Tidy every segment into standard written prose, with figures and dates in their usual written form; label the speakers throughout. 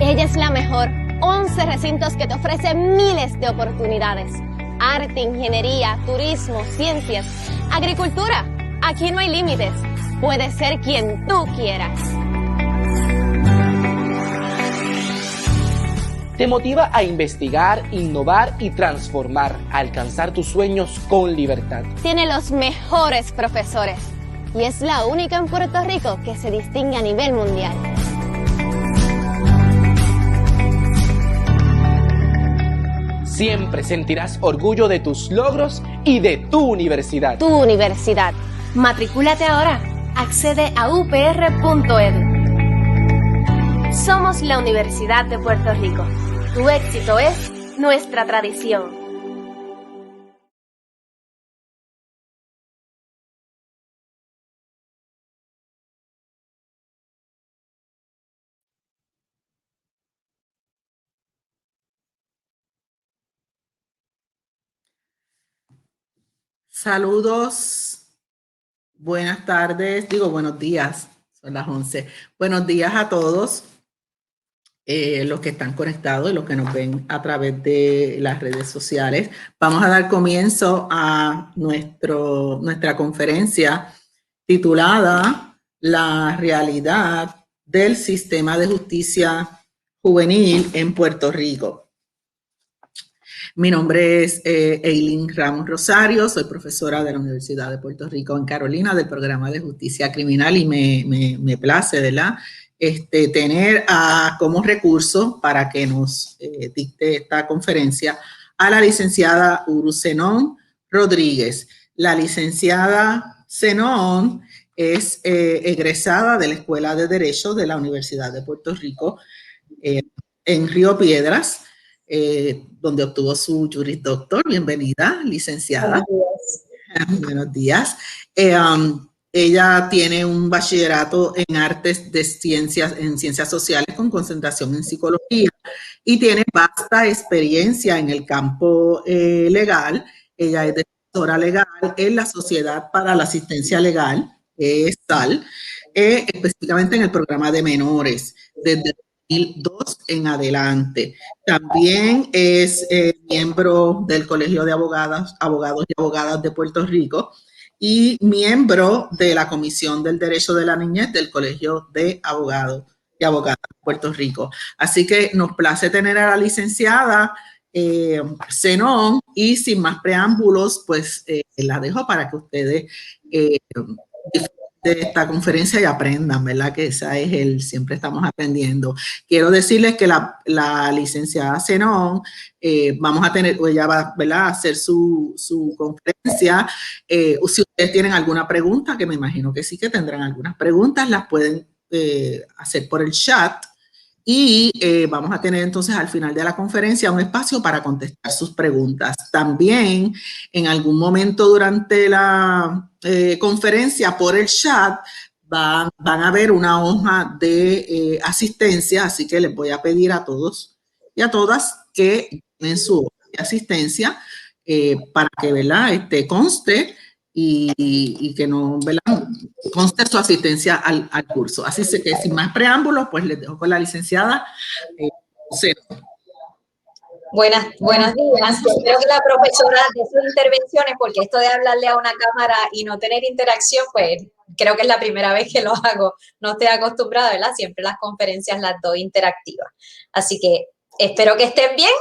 Speaker 1: Ella es la mejor. 11 recintos que te ofrecen miles de oportunidades. Arte, ingeniería, turismo, ciencias, agricultura. Aquí no hay límites. Puedes ser quien tú quieras.
Speaker 2: Te motiva a investigar, innovar y transformar, a alcanzar tus sueños con libertad.
Speaker 1: Tiene los mejores profesores y es la única en Puerto Rico que se distingue a nivel mundial.
Speaker 2: Siempre sentirás orgullo de tus logros y de tu universidad.
Speaker 1: Tu universidad.
Speaker 3: Matricúlate ahora. Accede a upr.edu. Somos la Universidad de Puerto Rico. Tu éxito es nuestra tradición.
Speaker 4: Saludos, buenas tardes, buenos días, son las 11. Buenos días a todos los que están conectados y los que nos ven a través de las redes sociales. Vamos a dar comienzo a nuestra conferencia titulada La realidad del sistema de justicia juvenil en Puerto Rico. Mi nombre es Eileen Ramos Rosario, soy profesora de la Universidad de Puerto Rico en Carolina del programa de justicia criminal y me place, ¿verdad? Tener como recurso para que nos dicte esta conferencia a la licenciada Uru Zenón Rodríguez. La licenciada Zenón es egresada de la Escuela de Derecho de la Universidad de Puerto Rico en Río Piedras, donde obtuvo su Juris Doctor. Bienvenida, licenciada. Buenos días. Ella tiene un bachillerato en artes de ciencias, en ciencias sociales con concentración en psicología y tiene vasta experiencia en el campo legal. Ella es defensora legal en la Sociedad para la Asistencia Legal, SAL, específicamente en el programa de menores, desde 2002 en adelante. También es miembro del Colegio de Abogados y Abogadas de Puerto Rico y miembro de la Comisión del Derecho de la Niñez del Colegio de Abogados y Abogadas de Puerto Rico. Así que nos place tener a la licenciada Zenón y sin más preámbulos, pues la dejo para que ustedes de esta conferencia y aprendan, ¿verdad? Que esa es siempre estamos aprendiendo. Quiero decirles que la licenciada Zenón, vamos a tener, ella va, ¿verdad?, a hacer su conferencia. Si ustedes tienen alguna pregunta, que me imagino que sí que tendrán algunas preguntas, las pueden hacer por el chat. Y vamos a tener entonces al final de la conferencia un espacio para contestar sus preguntas. También en algún momento durante la conferencia por el chat van a ver una hoja de asistencia, así que les voy a pedir a todos y a todas que den su hoja de asistencia para que, ¿verdad?, conste y que no, ¿verdad?, conste su asistencia al curso. Así que sin más preámbulos, pues les dejo con la licenciada Zenón.
Speaker 5: Buenos días. Espero que la profesora de sus intervenciones, porque esto de hablarle a una cámara y no tener interacción, pues creo que es la primera vez que lo hago. No estoy acostumbrada, ¿verdad? Siempre las conferencias las doy interactivas. Así que espero que estén bien.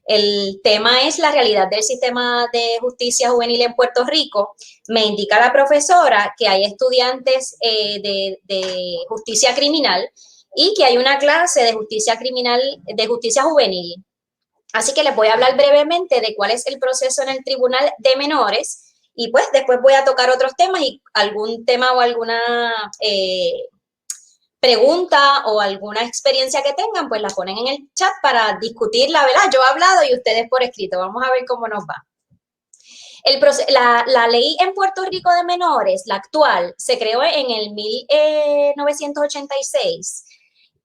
Speaker 5: El tema es la realidad del sistema de justicia juvenil en Puerto Rico. Me indica la profesora que hay estudiantes de justicia criminal y que hay una clase de justicia criminal, de justicia juvenil. Así que les voy a hablar brevemente de cuál es el proceso en el Tribunal de Menores y pues después voy a tocar otros temas y algún tema o alguna pregunta o alguna experiencia que tengan, pues la ponen en el chat para discutirla, ¿verdad? Yo he hablado y ustedes por escrito. Vamos a ver cómo nos va. La ley en Puerto Rico de menores, la actual, se creó en el 1986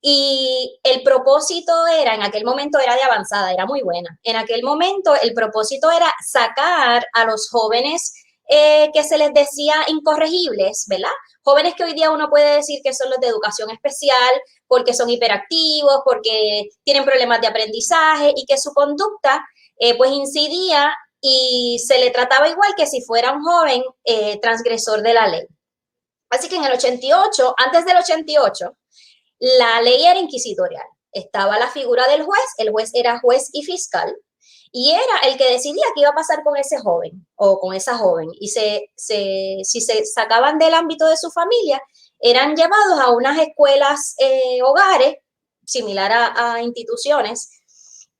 Speaker 5: y el propósito en aquel momento era de avanzada, era muy buena. En aquel momento el propósito era sacar a los jóvenes que se les decía incorregibles, ¿verdad? Jóvenes que hoy día uno puede decir que son los de educación especial, porque son hiperactivos, porque tienen problemas de aprendizaje y que su conducta pues incidía y se le trataba igual que si fuera un joven transgresor de la ley. Así que en el 88, antes del 88, la ley era inquisitorial. Estaba la figura del juez, el juez era juez y fiscal, y era el que decidía qué iba a pasar con ese joven o con esa joven. Y si se sacaban del ámbito de su familia, eran llevados a unas escuelas, hogares, similar a instituciones,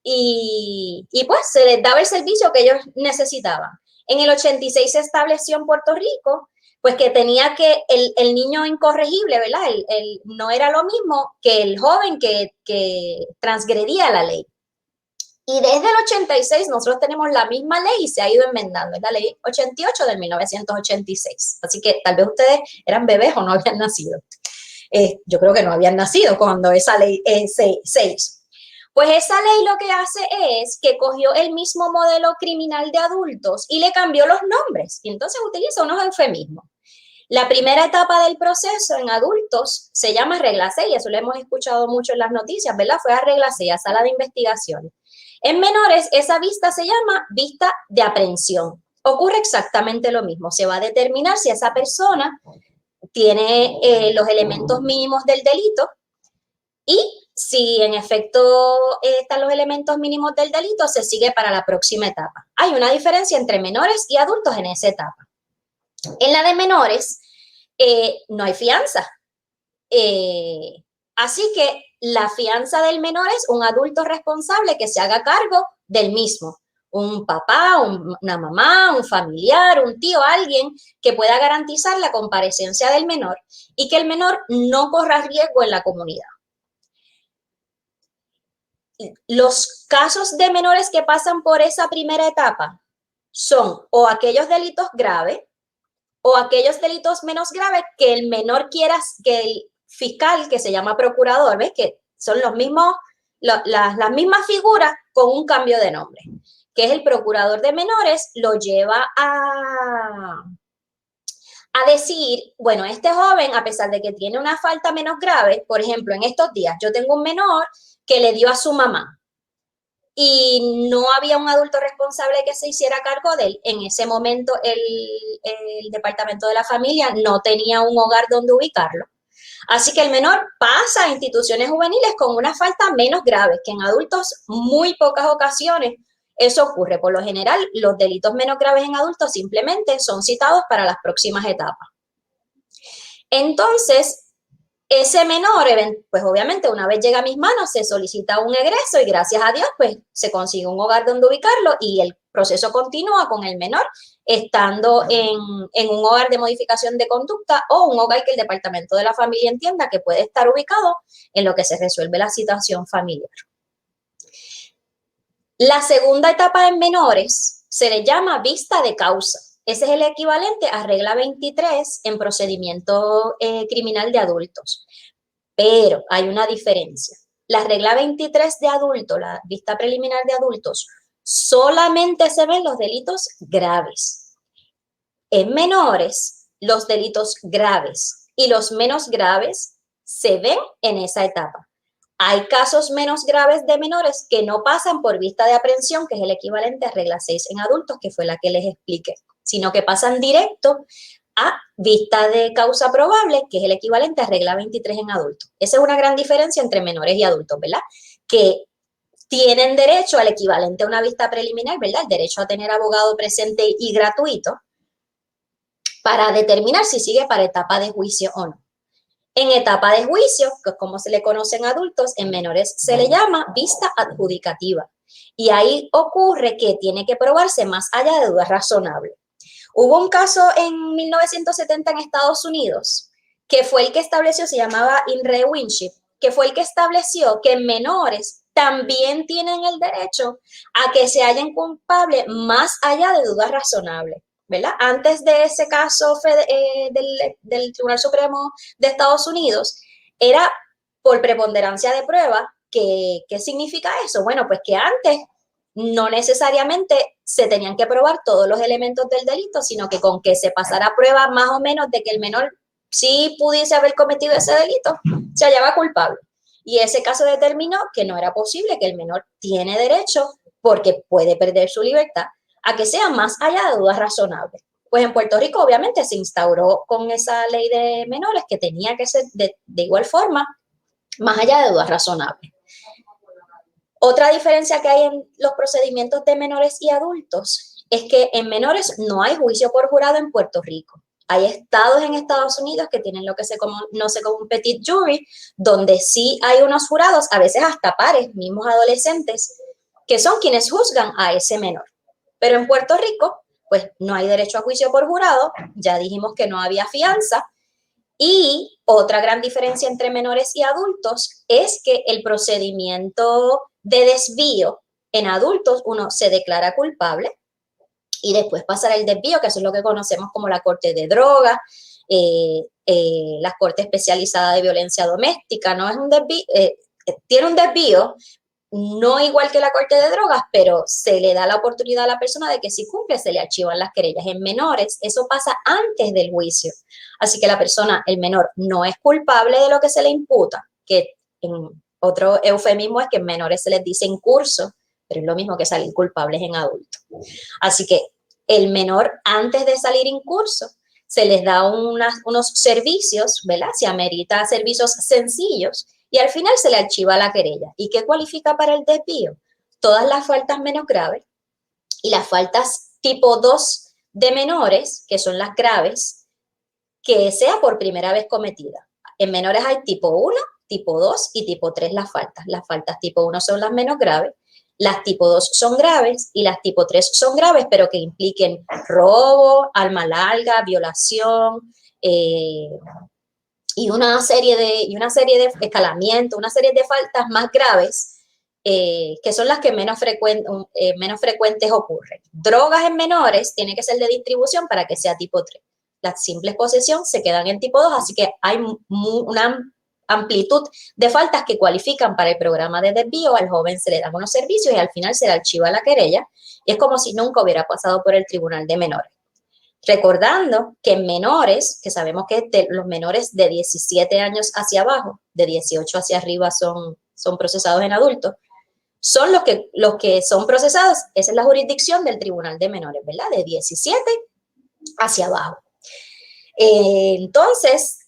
Speaker 5: y pues se les daba el servicio que ellos necesitaban. En el 86 se estableció en Puerto Rico, pues que tenía que el niño incorregible, ¿verdad? No era lo mismo que el joven que transgredía la ley. Y desde el 86 nosotros tenemos la misma ley y se ha ido enmendando. Es la ley 88 del 1986. Así que tal vez ustedes eran bebés o no habían nacido. Yo creo que no habían nacido cuando esa ley se hizo. Pues esa ley lo que hace es que cogió el mismo modelo criminal de adultos y le cambió los nombres. Y entonces utiliza unos eufemismos. La primera etapa del proceso en adultos se llama regla 6, eso lo hemos escuchado mucho en las noticias, ¿verdad? Fue a regla 6, a sala de investigaciones. En menores, esa vista se llama vista de aprehensión. Ocurre exactamente lo mismo. Se va a determinar si esa persona tiene los elementos mínimos del delito y si en efecto están los elementos mínimos del delito, se sigue para la próxima etapa. Hay una diferencia entre menores y adultos en esa etapa. En la de menores no hay fianza. Así que la fianza del menor es un adulto responsable que se haga cargo del mismo. Un papá, una mamá, un familiar, un tío, alguien que pueda garantizar la comparecencia del menor y que el menor no corra riesgo en la comunidad. Los casos de menores que pasan por esa primera etapa son o aquellos delitos graves o aquellos delitos menos graves que el menor quiera, que el fiscal, que se llama procurador, ¿ves? Que son los mismos, las mismas figuras con un cambio de nombre, que es el procurador de menores, lo lleva a decir, bueno, este joven, a pesar de que tiene una falta menos grave, por ejemplo, en estos días, yo tengo un menor que le dio a su mamá y no había un adulto responsable que se hiciera cargo de él. En ese momento el Departamento de la Familia no tenía un hogar donde ubicarlo. Así que el menor pasa a instituciones juveniles con una falta menos grave, que en adultos muy pocas ocasiones eso ocurre. Por lo general, los delitos menos graves en adultos simplemente son citados para las próximas etapas. Entonces, ese menor, pues obviamente una vez llega a mis manos, se solicita un egreso y gracias a Dios, pues se consigue un hogar donde ubicarlo y el proceso continúa con el menor estando en un hogar de modificación de conducta o un hogar que el Departamento de la Familia entienda que puede estar ubicado en lo que se resuelve la situación familiar. La segunda etapa en menores se le llama vista de causa. Ese es el equivalente a regla 23 en procedimiento criminal de adultos. Pero hay una diferencia. La regla 23 de adultos, la vista preliminar de adultos, solamente se ven los delitos graves. En menores, los delitos graves y los menos graves se ven en esa etapa. Hay casos menos graves de menores que no pasan por vista de aprehensión, que es el equivalente a regla 6 en adultos, que fue la que les expliqué, sino que pasan directo a vista de causa probable, que es el equivalente a regla 23 en adultos. Esa es una gran diferencia entre menores y adultos, ¿verdad? Que tienen derecho al equivalente a una vista preliminar, ¿verdad? El derecho a tener abogado presente y gratuito para determinar si sigue para etapa de juicio o no. En etapa de juicio, que es como se le conoce en adultos, en menores se le llama vista adjudicativa. Y ahí ocurre que tiene que probarse más allá de dudas razonables. Hubo un caso en 1970 en Estados Unidos, que fue el que estableció, se llamaba In re Winship, que fue el que estableció que menores también tienen el derecho a que se hallen culpables más allá de dudas razonables, ¿verdad? Antes de ese caso del Tribunal Supremo de Estados Unidos, era por preponderancia de prueba. ¿Qué significa eso? Bueno, pues que antes no necesariamente se tenían que probar todos los elementos del delito, sino que con que se pasara prueba más o menos de que el menor sí pudiese haber cometido ese delito, se hallaba culpable. Y ese caso determinó que no era posible, que el menor tiene derecho, porque puede perder su libertad, a que sea más allá de dudas razonables. Pues en Puerto Rico obviamente se instauró con esa ley de menores que tenía que ser de igual forma, más allá de dudas razonables. Otra diferencia que hay en los procedimientos de menores y adultos es que en menores no hay juicio por jurado en Puerto Rico. Hay estados en Estados Unidos que tienen lo que se conoce como un petit jury, donde sí hay unos jurados, a veces hasta pares, mismos adolescentes, que son quienes juzgan a ese menor. Pero en Puerto Rico, pues no hay derecho a juicio por jurado, ya dijimos que no había fianza, y otra gran diferencia entre menores y adultos es que el procedimiento de desvío en adultos, uno se declara culpable y después pasará el desvío, que eso es lo que conocemos como la Corte de Drogas, la Corte Especializada de Violencia Doméstica, ¿no? Es un desvío, tiene un desvío, no igual que la Corte de Drogas, pero se le da la oportunidad a la persona de que si cumple se le archivan las querellas. En menores eso pasa antes del juicio, así que la persona, el menor, no es culpable de lo que se le imputa, que en otro eufemismo es que en menores se les dice incurso, pero es lo mismo que salir culpables en adultos. Así que el menor, antes de salir incurso, se les da unos servicios, ¿verdad? Se amerita servicios sencillos y al final se le archiva la querella. ¿Y qué cualifica para el desvío? Todas las faltas menos graves y las faltas tipo 2 de menores, que son las graves, que sea por primera vez cometida. En menores hay tipo 1, tipo 2 y tipo 3 las faltas. Las faltas tipo 1 son las menos graves, las tipo 2 son graves y las tipo 3 son graves, pero que impliquen robo, arma larga, violación, y una serie de escalamiento, una serie de faltas más graves, que son las que menos frecuentes ocurren. Drogas en menores tiene que ser de distribución para que sea tipo 3. Las simples posesión se quedan en tipo 2, así que hay una amplitud de faltas que cualifican para el programa de desvío. Al joven se le dan unos servicios y al final se le archiva la querella y es como si nunca hubiera pasado por el tribunal de menores. Recordando que en menores, que sabemos que los menores de 17 años hacia abajo, de 18 hacia arriba son procesados en adultos, son los que son procesados, esa es la jurisdicción del tribunal de menores, ¿verdad? De 17 hacia abajo. Entonces,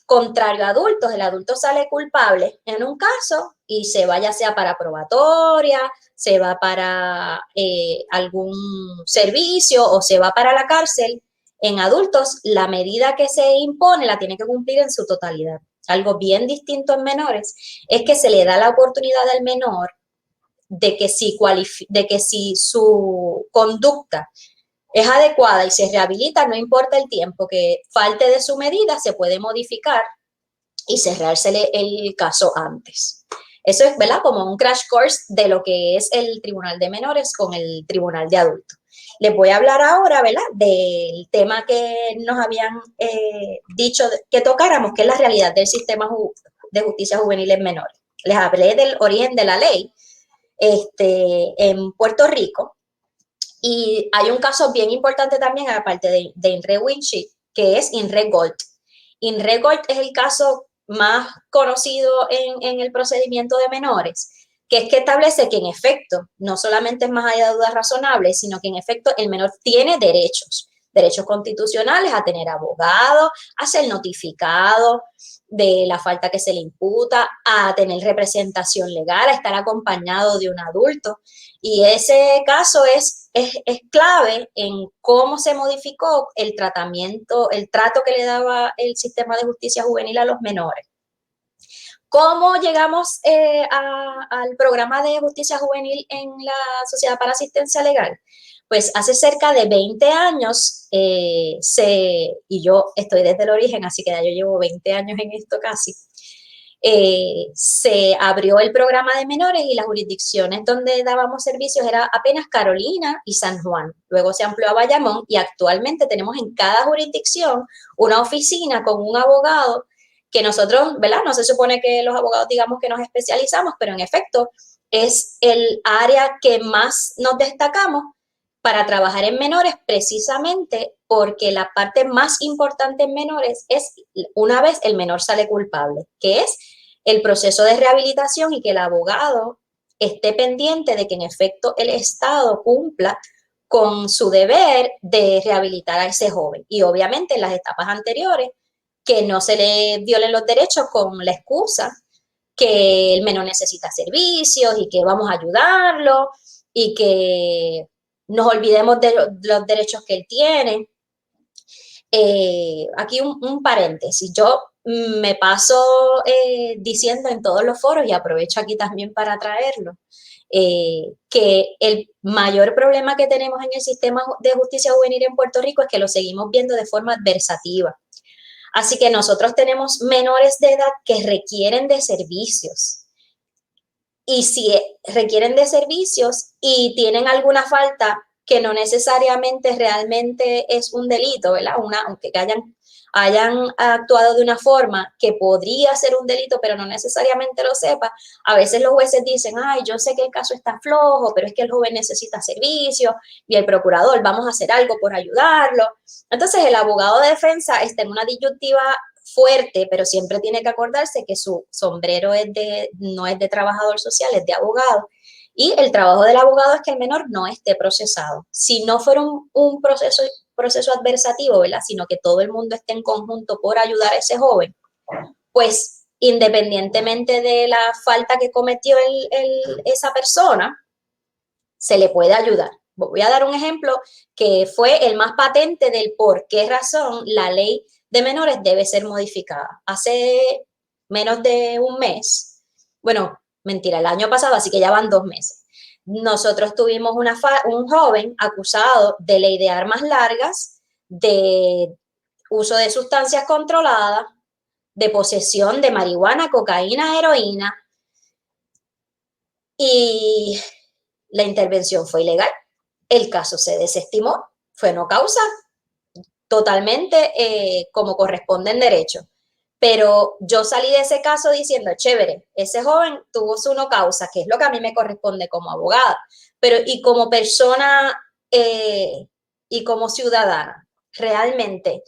Speaker 5: contrario a adultos, el adulto sale culpable en un caso y se va ya sea para probatoria, se va para algún servicio o se va para la cárcel. En adultos, la medida que se impone la tiene que cumplir en su totalidad. Algo bien distinto en menores es que se le da la oportunidad al menor de que si su conducta es adecuada y se rehabilita, no importa el tiempo que falte de su medida, se puede modificar y cerrársele el caso antes. Eso es, ¿verdad? Como un crash course de lo que es el tribunal de menores con el tribunal de adultos. Les voy a hablar ahora, ¿verdad? Del tema que nos habían dicho que tocáramos, que es la realidad del sistema de justicia juvenil en menores. Les hablé del origen de la ley en Puerto Rico. Y hay un caso bien importante también, aparte de INRE Winship, que es INRE Gold. INRE Gold es el caso más conocido en el procedimiento de menores, que es que establece que en efecto, no solamente es más allá de dudas razonables, sino que en efecto el menor tiene derechos constitucionales a tener abogado, a ser notificado de la falta que se le imputa, a tener representación legal, a estar acompañado de un adulto. Y ese caso es clave en cómo se modificó el tratamiento, el trato que le daba el sistema de justicia juvenil a los menores. ¿Cómo llegamos al programa de justicia juvenil en la Sociedad para Asistencia Legal? Pues hace cerca de 20 años, y yo estoy desde el origen, así que ya yo llevo 20 años en esto casi, se abrió el programa de menores y las jurisdicciones donde dábamos servicios era apenas Carolina y San Juan. Luego se amplió a Bayamón y actualmente tenemos en cada jurisdicción una oficina con un abogado que nosotros, ¿verdad? No se supone que los abogados digamos que nos especializamos, pero en efecto es el área que más nos destacamos para trabajar en menores precisamente porque la parte más importante en menores es una vez el menor sale culpable, que es el proceso de rehabilitación y que el abogado esté pendiente de que en efecto el Estado cumpla con su deber de rehabilitar a ese joven. Y obviamente en las etapas anteriores, que no se le violen los derechos con la excusa que el menor necesita servicios y que vamos a ayudarlo y que nos olvidemos de los derechos que él tiene. Aquí un paréntesis. Yo me paso diciendo en todos los foros, y aprovecho aquí también para traerlo, que el mayor problema que tenemos en el sistema de justicia juvenil en Puerto Rico es que lo seguimos viendo de forma adversativa. Así que nosotros tenemos menores de edad que requieren de servicios. Y si requieren de servicios y tienen alguna falta que no necesariamente realmente es un delito, ¿verdad? Aunque hayan actuado de una forma que podría ser un delito, pero no necesariamente lo sepa, a veces los jueces dicen, ay, yo sé que el caso está flojo, pero es que el joven necesita servicios, y el procurador, vamos a hacer algo por ayudarlo. Entonces, el abogado de defensa está en una disyuntiva fuerte, pero siempre tiene que acordarse que su sombrero no es de trabajador social, es de abogado. Y el trabajo del abogado es que el menor no esté procesado. Si no fuera un proceso adversativo, ¿verdad? Sino que todo el mundo esté en conjunto por ayudar a ese joven, pues independientemente de la falta que cometió esa persona, se le puede ayudar. Voy a dar un ejemplo que fue el más patente del por qué razón la ley de menores debe ser modificada. Hace menos de un mes, bueno, mentira, el año pasado, así que ya van 2 meses, nosotros tuvimos un joven acusado de ley de armas largas, de uso de sustancias controladas, de posesión de marihuana, cocaína, heroína, y la intervención fue ilegal. El caso se desestimó, fue no causa, totalmente como corresponde en derecho. Pero yo salí de ese caso diciendo, chévere, ese joven tuvo su no causa, que es lo que a mí me corresponde como abogada, pero y como persona y como ciudadana, realmente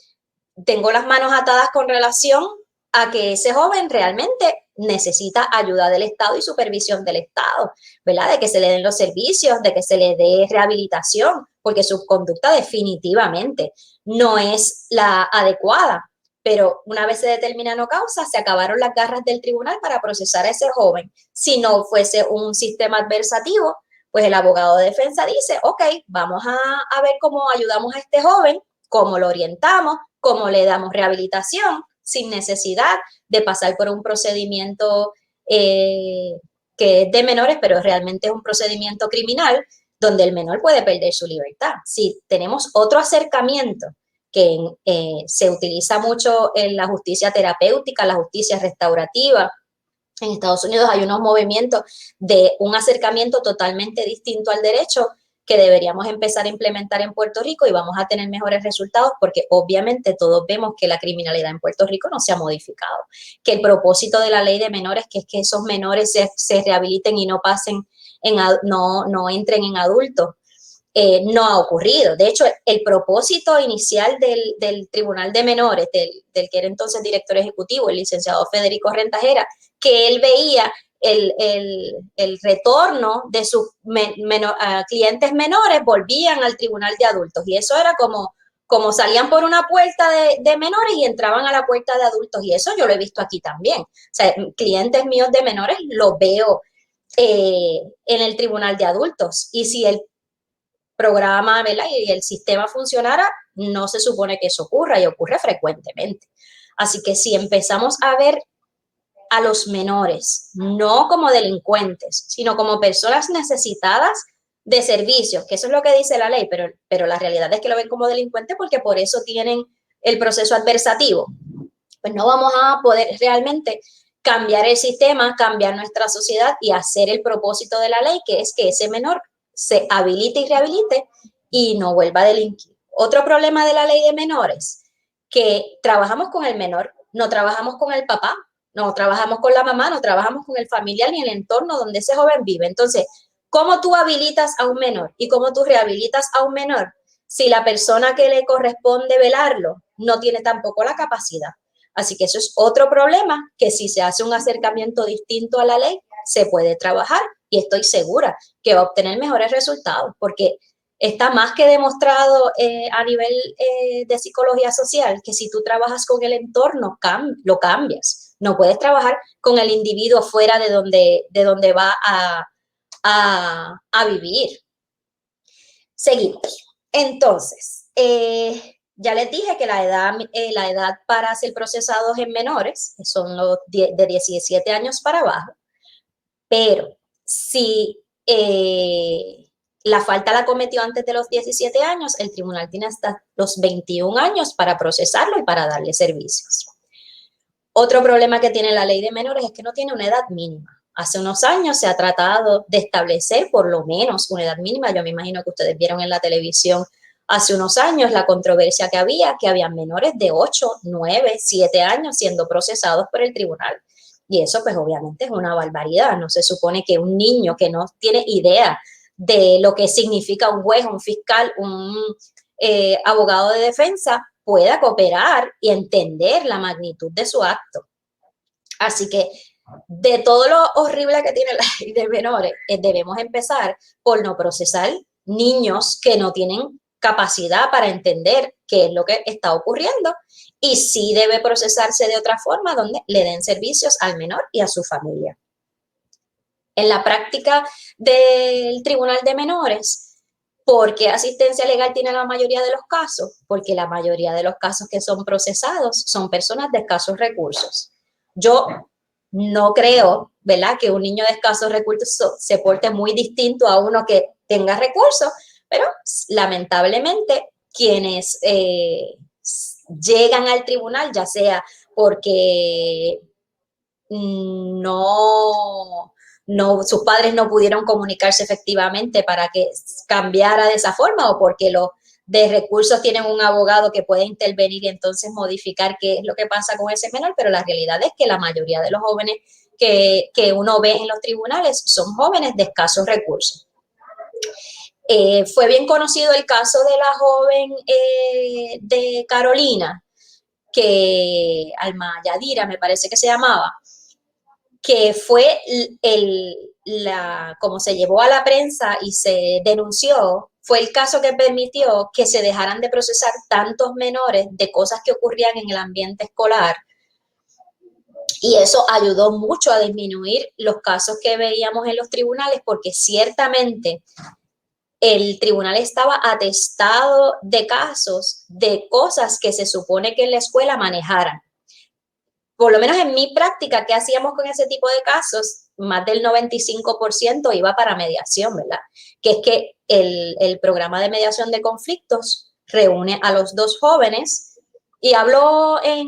Speaker 5: tengo las manos atadas con relación a que ese joven realmente necesita ayuda del Estado y supervisión del Estado, ¿verdad? De que se le den los servicios, de que se le dé rehabilitación, porque su conducta definitivamente no es la adecuada. Pero una vez se determina no causa, se acabaron las garras del tribunal para procesar a ese joven. Si no fuese un sistema adversativo, pues el abogado de defensa dice, ok, vamos a ver cómo ayudamos a este joven, cómo lo orientamos, cómo le damos rehabilitación, sin necesidad de pasar por un procedimiento que es de menores, pero realmente es un procedimiento criminal, donde el menor puede perder su libertad. Si tenemos otro acercamiento que se utiliza mucho en la justicia terapéutica, la justicia restaurativa. En Estados Unidos hay unos movimientos de un acercamiento totalmente distinto al derecho que deberíamos empezar a implementar en Puerto Rico, y vamos a tener mejores resultados, porque obviamente todos vemos que la criminalidad en Puerto Rico no se ha modificado, que el propósito de la ley de menores, que es que esos menores se rehabiliten y no pasen no entren en adultos, no ha ocurrido. De hecho, el propósito inicial del Tribunal de Menores, del que era entonces director ejecutivo, el licenciado Federico Rentas, era que él veía el retorno de sus clientes menores, volvían al Tribunal de Adultos, y eso era como salían por una puerta de menores y entraban a la puerta de adultos, y eso yo lo he visto aquí también. O sea, clientes míos de menores los veo en el Tribunal de Adultos, y si el programa, ¿verdad?, y el sistema funcionara, no se supone que eso ocurra, y ocurre frecuentemente. Así que si empezamos a ver a los menores no como delincuentes, sino como personas necesitadas de servicios, que eso es lo que dice la ley, pero la realidad es que lo ven como delincuentes porque por eso tienen el proceso adversativo, pues no vamos a poder realmente cambiar el sistema, cambiar nuestra sociedad y hacer el propósito de la ley, que es que ese menor se habilite y rehabilite y no vuelva a delinquir. Otro problema de la ley de menores, que trabajamos con el menor, no trabajamos con el papá, no trabajamos con la mamá, no trabajamos con el familiar ni el entorno donde ese joven vive. Entonces, ¿cómo tú habilitas a un menor y cómo tú rehabilitas a un menor si la persona que le corresponde velarlo no tiene tampoco la capacidad? Así que eso es otro problema que si se hace un acercamiento distinto a la ley, se puede trabajar y estoy segura que va a obtener mejores resultados porque está más que demostrado a nivel de psicología social que si tú trabajas con el entorno, lo cambias. No puedes trabajar con el individuo fuera de donde va a vivir. Seguimos. Entonces, ya les dije que la edad para ser procesados en menores son los de 17 años para abajo, pero si la falta la cometió antes de los 17 años, el tribunal tiene hasta los 21 años para procesarlo y para darle servicios. Otro problema que tiene la ley de menores es que no tiene una edad mínima. Hace unos años se ha tratado de establecer por lo menos una edad mínima. Yo me imagino que ustedes vieron en la televisión hace unos años la controversia que había menores de 8, 9, 7 años siendo procesados por el tribunal. Y eso pues obviamente es una barbaridad. No se supone que un niño que no tiene idea de lo que significa un juez, un fiscal, un abogado de defensa pueda cooperar y entender la magnitud de su acto. Así que de todo lo horrible que tiene la ley de menores, debemos empezar por no procesar niños que no tienen capacidad para entender qué es lo que está ocurriendo y sí debe procesarse de otra forma donde le den servicios al menor y a su familia. En la práctica del Tribunal de Menores, ¿por qué asistencia legal tiene la mayoría de los casos? Porque la mayoría de los casos que son procesados son personas de escasos recursos. Yo no creo, ¿verdad?, que un niño de escasos recursos se porte muy distinto a uno que tenga recursos, pero lamentablemente quienes llegan al tribunal, ya sea porque sus padres no pudieron comunicarse efectivamente para que cambiara de esa forma o porque los de recursos tienen un abogado que puede intervenir y entonces modificar qué es lo que pasa con ese menor, pero la realidad es que la mayoría de los jóvenes que uno ve en los tribunales son jóvenes de escasos recursos. Fue bien conocido el caso de la joven de Carolina, que Alma Yadira me parece que se llamaba, que fue como se llevó a la prensa y se denunció, fue el caso que permitió que se dejaran de procesar tantos menores de cosas que ocurrían en el ambiente escolar. Y eso ayudó mucho a disminuir los casos que veíamos en los tribunales, porque ciertamente el tribunal estaba atestado de casos, de cosas que se supone que en la escuela manejaran. Por lo menos en mi práctica, ¿qué hacíamos con ese tipo de casos? Más del 95% iba para mediación, ¿verdad? Que es que el programa de mediación de conflictos reúne a los dos jóvenes, y hablo en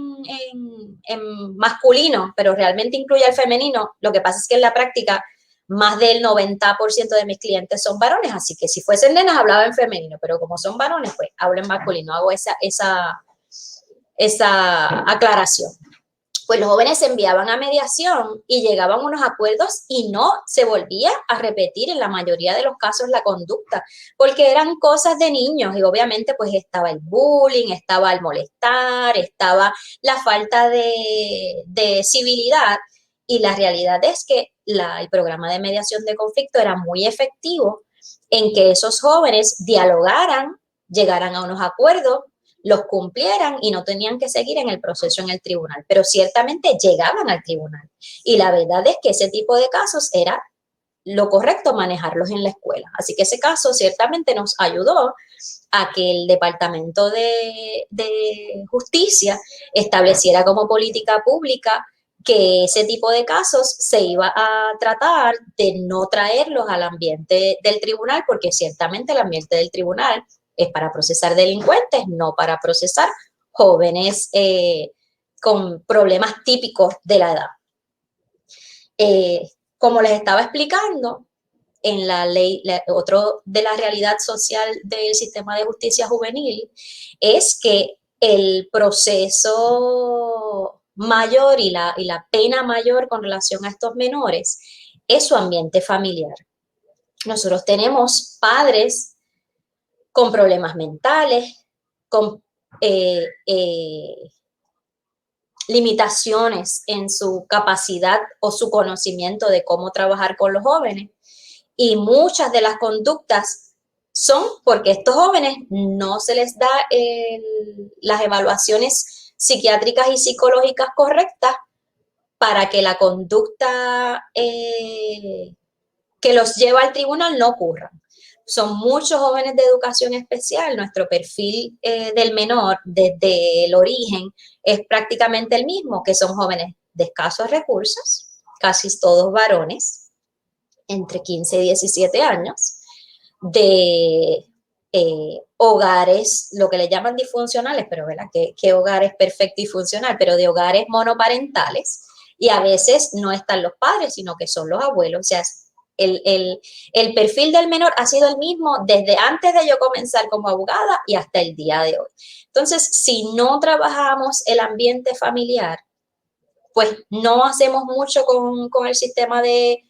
Speaker 5: masculino, pero realmente incluye al femenino. Lo que pasa es que en la práctica más del 90% de mis clientes son varones, así que si fuesen nenas hablaba en femenino, pero como son varones, pues hablo en masculino, hago esa aclaración. Pues los jóvenes se enviaban a mediación y llegaban a unos acuerdos y no se volvía a repetir en la mayoría de los casos la conducta, porque eran cosas de niños y obviamente pues estaba el bullying, estaba el molestar, estaba la falta de civilidad, y la realidad es que el programa de mediación de conflicto era muy efectivo en que esos jóvenes dialogaran, llegaran a unos acuerdos, los cumplieran y no tenían que seguir en el proceso en el tribunal, pero ciertamente llegaban al tribunal. Y la verdad es que ese tipo de casos era lo correcto manejarlos en la escuela. Así que ese caso ciertamente nos ayudó a que el Departamento de Justicia estableciera como política pública que ese tipo de casos se iba a tratar de no traerlos al ambiente del tribunal, porque ciertamente el ambiente del tribunal es para procesar delincuentes, no para procesar jóvenes con problemas típicos de la edad. Como les estaba explicando, en la ley, otro de la realidad social del sistema de justicia juvenil es que el proceso mayor y la pena mayor con relación a estos menores es su ambiente familiar. Nosotros tenemos padres con problemas mentales, con limitaciones en su capacidad o su conocimiento de cómo trabajar con los jóvenes. Y muchas de las conductas son porque a estos jóvenes no se les da las evaluaciones psiquiátricas y psicológicas correctas para que la conducta que los lleva al tribunal no ocurra. Son muchos jóvenes de educación especial. Nuestro perfil del menor desde el origen es prácticamente el mismo, que son jóvenes de escasos recursos, casi todos varones, entre 15 y 17 años, de hogares, lo que le llaman disfuncionales, pero ¿verdad? ¿Qué hogar es perfecto y funcional? Pero de hogares monoparentales, y a veces no están los padres, sino que son los abuelos. O sea, el perfil del menor ha sido el mismo desde antes de yo comenzar como abogada y hasta el día de hoy. Entonces, si no trabajamos el ambiente familiar, pues no hacemos mucho con el sistema de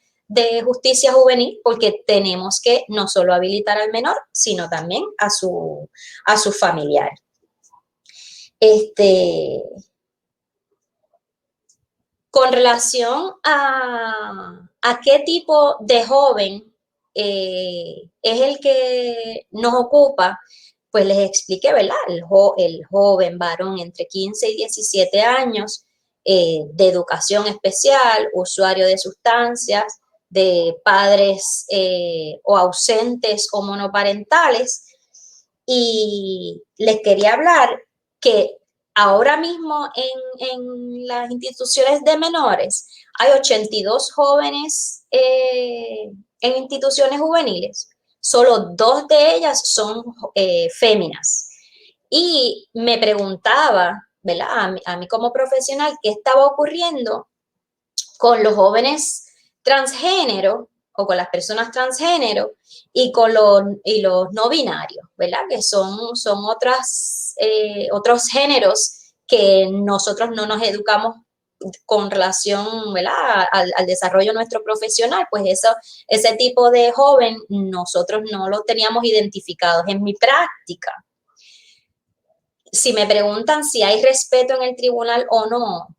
Speaker 5: justicia juvenil, porque tenemos que no solo habilitar al menor, sino también a su familiar. Con relación a qué tipo de joven es el que nos ocupa, pues les expliqué, ¿verdad? El joven varón entre 15 y 17 años, de educación especial, usuario de sustancias, de padres o ausentes o monoparentales. Y les quería hablar que ahora mismo en las instituciones de menores hay 82 jóvenes en instituciones juveniles. Solo 2 de ellas son féminas. Y me preguntaba, ¿verdad? A mí como profesional, ¿qué estaba ocurriendo con los jóvenes transgénero o con las personas transgénero y con los no binarios, ¿verdad? Que son otros géneros que nosotros no nos educamos con relación, ¿verdad? al desarrollo nuestro profesional, pues ese tipo de joven nosotros no lo teníamos identificados en mi práctica. Si me preguntan si hay respeto en el tribunal o no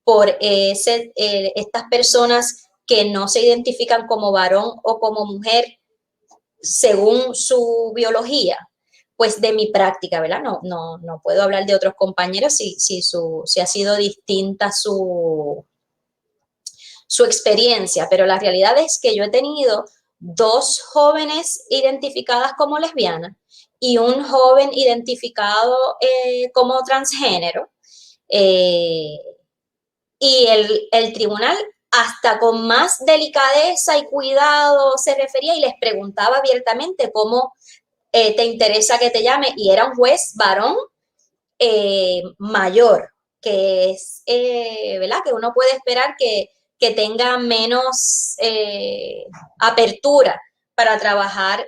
Speaker 5: por estas personas que no se identifican como varón o como mujer según su biología, pues de mi práctica, ¿verdad? No puedo hablar de otros compañeros si ha sido distinta su experiencia, pero la realidad es que yo he tenido 2 jóvenes identificadas como lesbianas y un joven identificado como transgénero, y el tribunal hasta con más delicadeza y cuidado se refería y les preguntaba abiertamente cómo te interesa que te llame, y era un juez varón mayor, que es, ¿verdad? Que uno puede esperar que tenga menos apertura para trabajar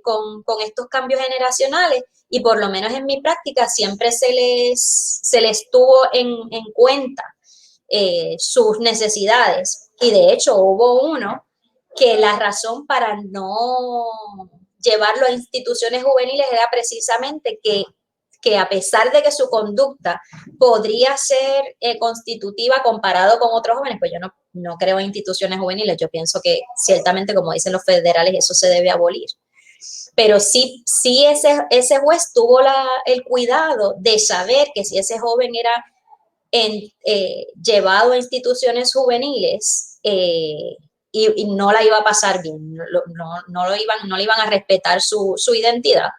Speaker 5: con estos cambios generacionales, y por lo menos en mi práctica siempre se les tuvo en cuenta sus necesidades. Y de hecho hubo uno que la razón para no llevarlo a instituciones juveniles era precisamente que a pesar de que su conducta podría ser constitutiva comparado con otros jóvenes, pues yo no creo en instituciones juveniles. Yo pienso que ciertamente, como dicen los federales, eso se debe abolir. Pero sí ese juez tuvo el cuidado de saber que si ese joven era llevado a instituciones juveniles y no la iba a pasar bien, no le iban a respetar su identidad.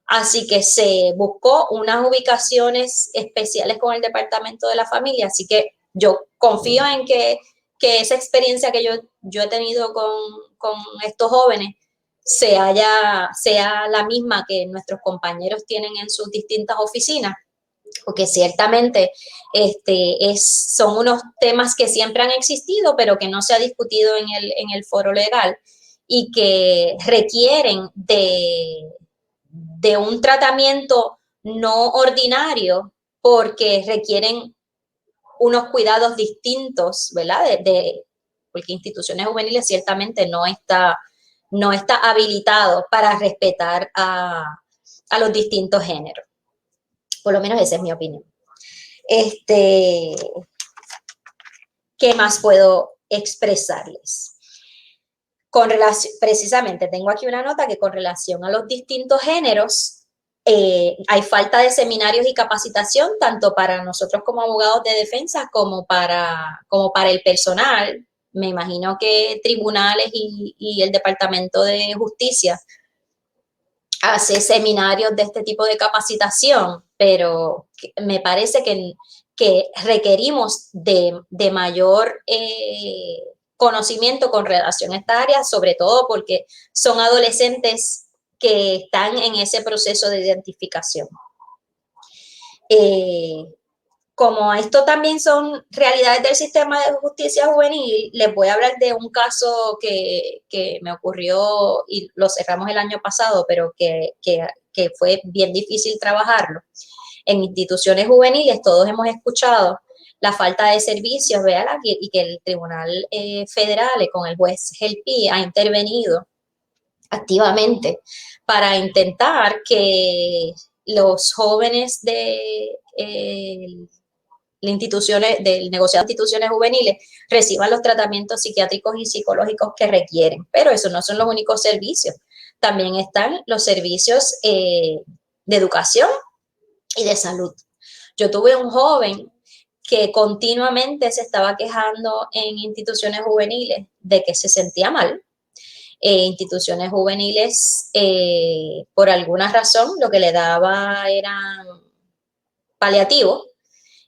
Speaker 5: Así que se buscó unas ubicaciones especiales con el Departamento de la Familia. Así que yo confío en que esa experiencia que yo he tenido con estos jóvenes sea la misma que nuestros compañeros tienen en sus distintas oficinas, porque ciertamente son unos temas que siempre han existido, pero que no se ha discutido en el foro legal y que requieren de un tratamiento no ordinario, porque requieren unos cuidados distintos, ¿verdad? Porque instituciones juveniles ciertamente no está habilitado para respetar a los distintos géneros. Por lo menos esa es mi opinión. ¿Qué más puedo expresarles? Precisamente tengo aquí una nota que con relación a los distintos géneros, hay falta de seminarios y capacitación tanto para nosotros como abogados de defensa como para el personal. Me imagino que tribunales y el Departamento de Justicia hace seminarios de este tipo de capacitación, pero me parece que requerimos de mayor conocimiento con relación a esta área, sobre todo porque son adolescentes que están en ese proceso de identificación. Como esto también son realidades del sistema de justicia juvenil, les voy a hablar de un caso que me ocurrió y lo cerramos el año pasado, pero que fue bien difícil trabajarlo. En instituciones juveniles todos hemos escuchado la falta de servicios, ¿verdad? Y que el Tribunal Federal con el juez Gelpi ha intervenido activamente para intentar que los jóvenes del negociado de instituciones juveniles reciban los tratamientos psiquiátricos y psicológicos que requieren. Pero esos no son los únicos servicios. También están los servicios de educación y de salud. Yo tuve un joven que continuamente se estaba quejando en instituciones juveniles de que se sentía mal. Instituciones juveniles, por alguna razón, lo que le daba eran paliativos,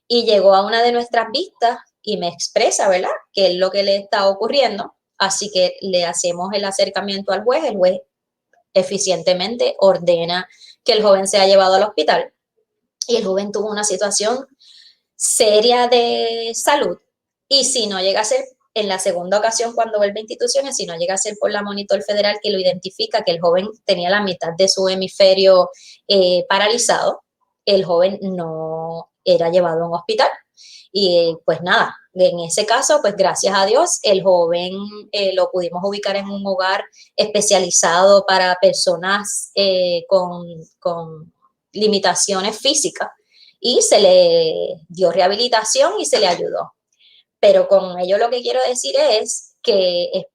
Speaker 5: y llegó a una de nuestras vistas y me expresa, ¿verdad?, qué es lo que le está ocurriendo. Así que le hacemos el acercamiento al juez. El juez eficientemente ordena que el joven sea llevado al hospital, y el joven tuvo una situación seria de salud, y si no llega a ser, en la segunda ocasión cuando vuelve a instituciones, si no llega a ser por la monitor federal que lo identifica que el joven tenía la mitad de su hemisferio paralizado, el joven no era llevado a un hospital. Y pues nada, en ese caso, pues gracias a Dios, el joven lo pudimos ubicar en un hogar especializado para personas con limitaciones físicas, y se le dio rehabilitación y se le ayudó. Pero con ello lo que quiero decir es que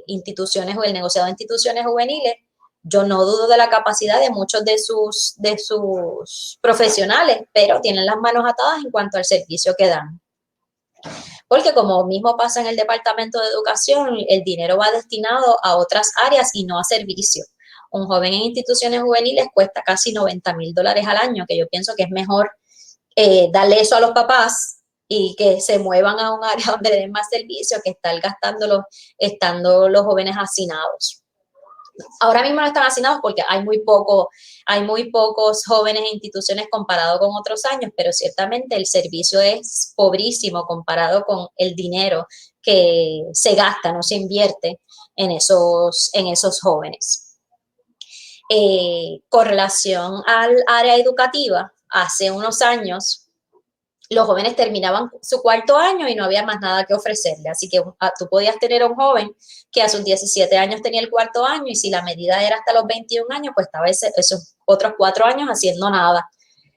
Speaker 5: instituciones o el negociado de instituciones juveniles, yo no dudo de la capacidad de muchos de sus profesionales, pero tienen las manos atadas en cuanto al servicio que dan. Porque como mismo pasa en el Departamento de Educación, el dinero va destinado a otras áreas y no a servicios. Un joven en instituciones juveniles cuesta casi $90,000 al año, que yo pienso que es mejor darle eso a los papás y que se muevan a un área donde le den más servicio que estar gastándolo estando los jóvenes hacinados. Ahora mismo no están hacinados porque hay muy pocos jóvenes en instituciones comparado con otros años, pero ciertamente el servicio es pobrísimo comparado con el dinero que se gasta, no se invierte en esos jóvenes. Con relación al área educativa, hace unos años los jóvenes terminaban su cuarto año y no había más nada que ofrecerle. Así que tú podías tener a un joven que a sus 17 años tenía el cuarto año, y si la medida era hasta los 21 años, pues estaba esos otros 4 años haciendo nada.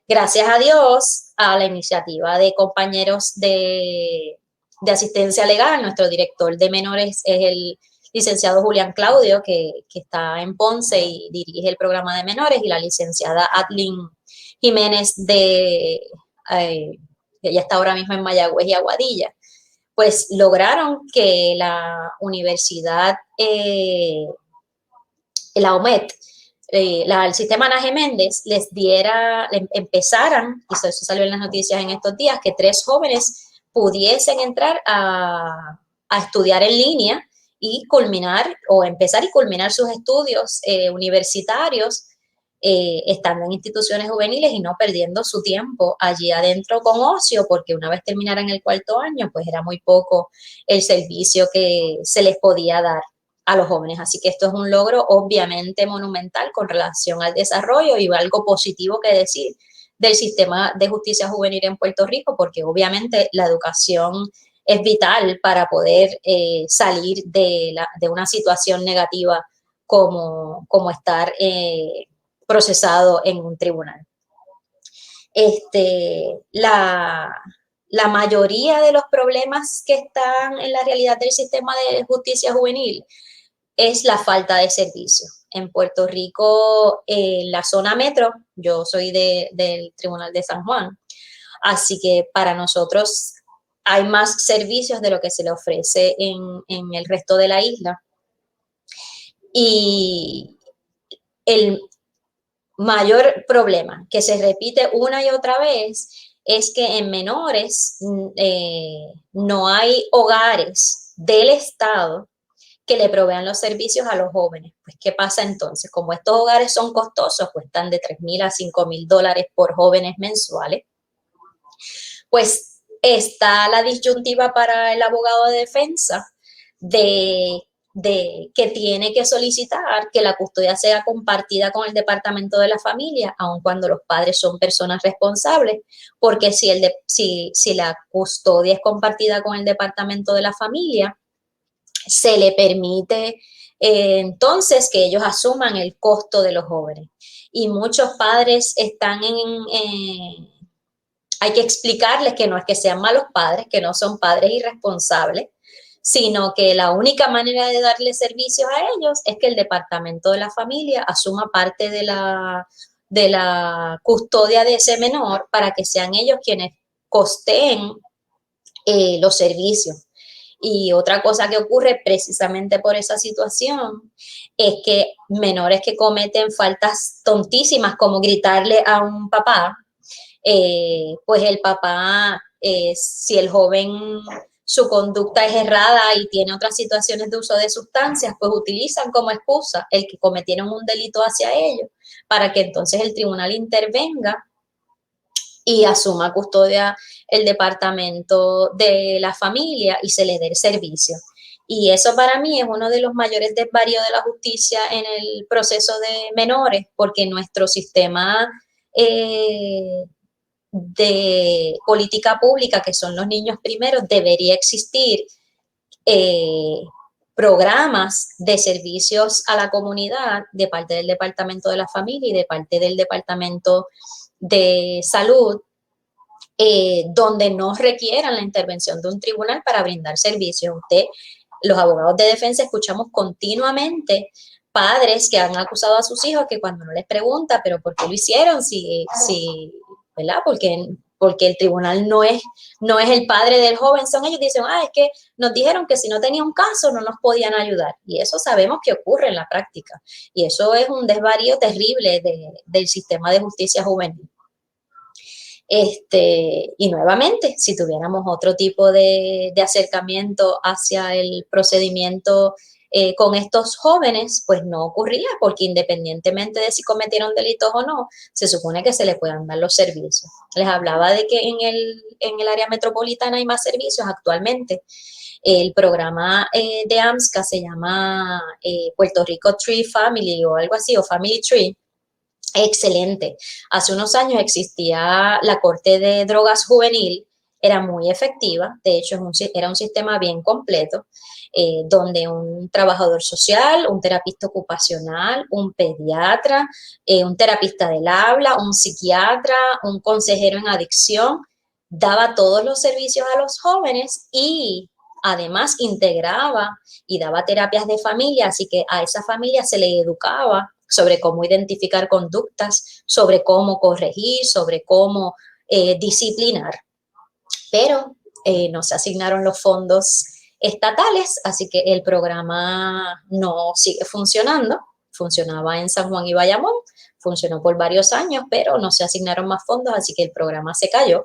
Speaker 5: Gracias a Dios, a la iniciativa de compañeros de asistencia legal, nuestro director de menores es el licenciado Julián Claudio, que está en Ponce y dirige el programa de menores, y la licenciada Atlin Jiménez ella está ahora mismo en Mayagüez y Aguadilla, pues lograron que la universidad, la OMED, el sistema Ana G. Méndez, empezaran, y eso salió en las noticias en estos días, que 3 jóvenes pudiesen entrar a estudiar en línea y empezar y culminar sus estudios universitarios, estando en instituciones juveniles y no perdiendo su tiempo allí adentro con ocio, porque una vez terminaran el cuarto año, pues era muy poco el servicio que se les podía dar a los jóvenes. Así que esto es un logro obviamente monumental con relación al desarrollo, y algo positivo que decir del sistema de justicia juvenil en Puerto Rico, porque obviamente la educación es vital para poder salir de una situación negativa como estar procesado en un tribunal. La mayoría de los problemas que están en la realidad del sistema de justicia juvenil es la falta de servicio. En Puerto Rico, en la zona metro, yo soy del Tribunal de San Juan, así que para nosotros hay más servicios de lo que se le ofrece en el resto de la isla. Y el mayor problema que se repite una y otra vez es que en menores no hay hogares del Estado que le provean los servicios a los jóvenes. Pues, ¿qué pasa entonces? Como estos hogares son costosos, cuestan de $3,000 a $5,000 por jóvenes mensuales, pues está la disyuntiva para el abogado de defensa de que tiene que solicitar que la custodia sea compartida con el departamento de la familia, aun cuando los padres son personas responsables, porque si la custodia es compartida con el departamento de la familia, se le permite entonces que ellos asuman el costo de los jóvenes. Y muchos padres están hay que explicarles que no es que sean malos padres, que no son padres irresponsables, sino que la única manera de darle servicios a ellos es que el departamento de la familia asuma parte de la custodia de ese menor para que sean ellos quienes costeen los servicios. Y otra cosa que ocurre precisamente por esa situación es que menores que cometen faltas tontísimas como gritarle a un papá, pues el papá, si el joven, su conducta es errada y tiene otras situaciones de uso de sustancias, pues utilizan como excusa el que cometieron un delito hacia ellos para que entonces el tribunal intervenga y asuma custodia el departamento de la familia y se le dé el servicio. Y eso para mí es uno de los mayores desvaríos de la justicia en el proceso de menores, porque nuestro sistema de política pública, que son los niños primeros, debería existir programas de servicios a la comunidad de parte del Departamento de la Familia y de parte del Departamento de Salud, donde no requieran la intervención de un tribunal para brindar servicios. Los abogados de defensa escuchamos continuamente padres que han acusado a sus hijos que cuando no les pregunta, pero ¿por qué lo hicieron? ¿Verdad? Porque el tribunal no es el padre del joven, son ellos, dicen, es que nos dijeron que si no tenía un caso no nos podían ayudar. Y eso sabemos que ocurre en la práctica. Y eso es un desvarío terrible del sistema de justicia juvenil. Y nuevamente, si tuviéramos otro tipo de acercamiento hacia el procedimiento con estos jóvenes, pues no ocurría, porque independientemente de si cometieron delitos o no, se supone que se les puedan dar los servicios. Les hablaba de que en el área metropolitana hay más servicios actualmente. El programa de AMSCA se llama Puerto Rico Tree Family o algo así, o Family Tree. Excelente. Hace unos años existía la Corte de Drogas Juvenil, era muy efectiva, de hecho era un sistema bien completo, donde un trabajador social, un terapista ocupacional, un pediatra, un terapista del habla, un psiquiatra, un consejero en adicción, daba todos los servicios a los jóvenes y además integraba y daba terapias de familia, así que a esa familia se le educaba sobre cómo identificar conductas, sobre cómo corregir, sobre cómo disciplinar. Pero no se asignaron los fondos estatales, así que el programa no sigue funcionando. Funcionaba en San Juan y Bayamón, funcionó por varios años, pero no se asignaron más fondos, así que el programa se cayó.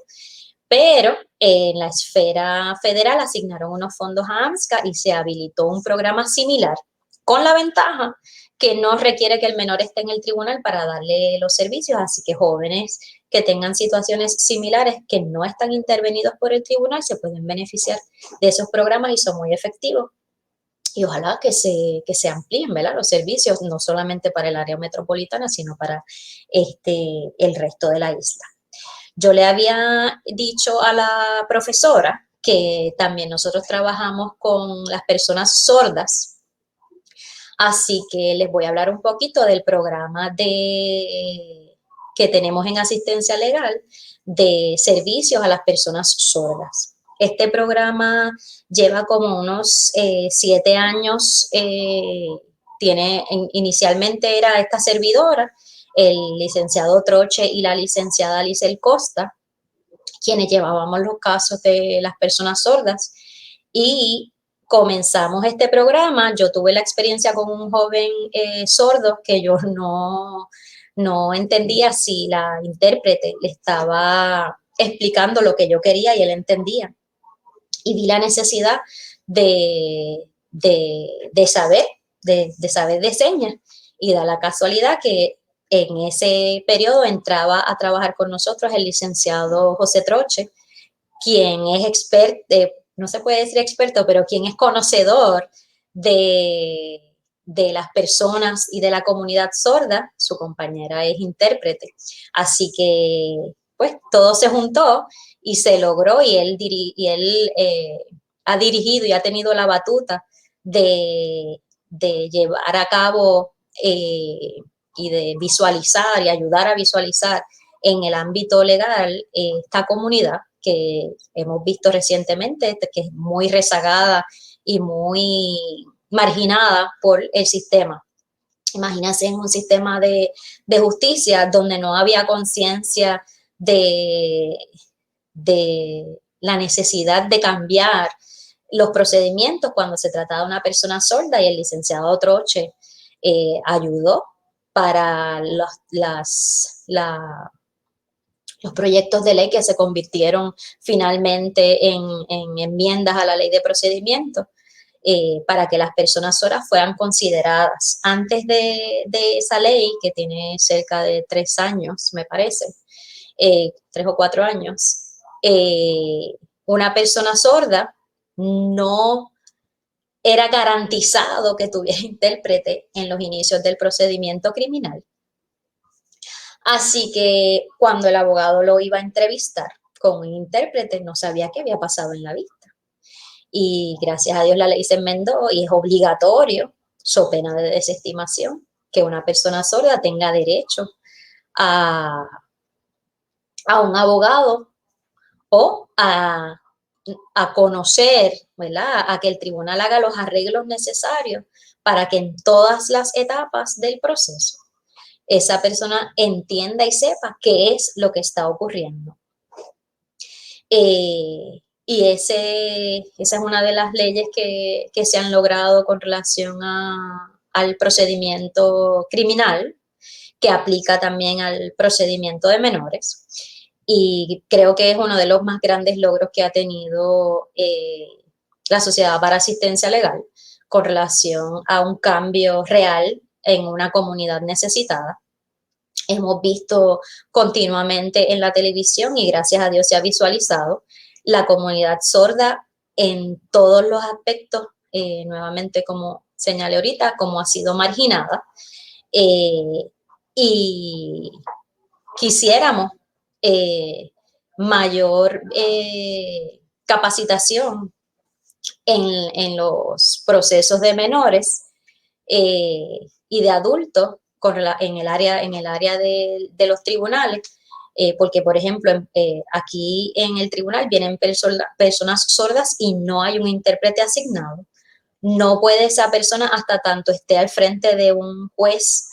Speaker 5: Pero en la esfera federal asignaron unos fondos a AMSCA y se habilitó un programa similar, con la ventaja que no requiere que el menor esté en el tribunal para darle los servicios, así que jóvenes que tengan situaciones similares que no están intervenidos por el tribunal se pueden beneficiar de esos programas y son muy efectivos. Y ojalá que se amplíen, ¿verdad?, los servicios, no solamente para el área metropolitana, sino para el resto de la isla. Yo le había dicho a la profesora que también nosotros trabajamos con las personas sordas. Así que les voy a hablar un poquito del programa que que tenemos en asistencia legal de servicios a las personas sordas. Este programa lleva como unos 7 años, inicialmente era esta servidora, el licenciado Troche y la licenciada Lisel Costa, quienes llevábamos los casos de las personas sordas, y comenzamos este programa. Yo tuve la experiencia con un joven sordo que yo no entendía si la intérprete le estaba explicando lo que yo quería y él entendía. Y vi la necesidad de saber de señas, y da la casualidad que en ese periodo entraba a trabajar con nosotros el licenciado José Troche, quien es experto, no se puede decir experto, pero quien es conocedor de las personas y de la comunidad sorda. Su compañera es intérprete. Así que, pues, todo se juntó y se logró, y él ha dirigido y ha tenido la batuta de llevar a cabo y de visualizar y ayudar a visualizar en el ámbito legal esta comunidad que hemos visto recientemente, que es muy rezagada y muy marginada por el sistema. Imagínense en un sistema de justicia donde no había conciencia de la necesidad de cambiar los procedimientos cuando se trataba de una persona sorda, y el licenciado Troche ayudó para los proyectos de ley que se convirtieron finalmente en enmiendas a la ley de procedimiento, para que las personas sordas fueran consideradas. Antes de esa ley, que tiene cerca de 3 años, me parece, 3 o 4 años, una persona sorda no era garantizado que tuviera intérprete en los inicios del procedimiento criminal. Así que cuando el abogado lo iba a entrevistar con un intérprete, no sabía qué había pasado en la vista. Y gracias a Dios la ley se enmendó y es obligatorio, so pena de desestimación, que una persona sorda tenga derecho a un abogado o a conocer, ¿verdad?, a que el tribunal haga los arreglos necesarios para que en todas las etapas del proceso esa persona entienda y sepa qué es lo que está ocurriendo. Y esa es una de las leyes que se han logrado con relación al procedimiento criminal, que aplica también al procedimiento de menores. Y creo que es uno de los más grandes logros que ha tenido la Sociedad para Asistencia Legal con relación a un cambio real en una comunidad necesitada. Hemos visto continuamente en la televisión, y gracias a Dios se ha visualizado, la comunidad sorda en todos los aspectos, nuevamente como señalé ahorita, como ha sido marginada, y quisiéramos mayor capacitación en los procesos de menores y de adultos en el área de los tribunales, porque, por ejemplo, aquí en el tribunal vienen personas sordas y no hay un intérprete asignado. No puede esa persona, hasta tanto esté al frente de un juez,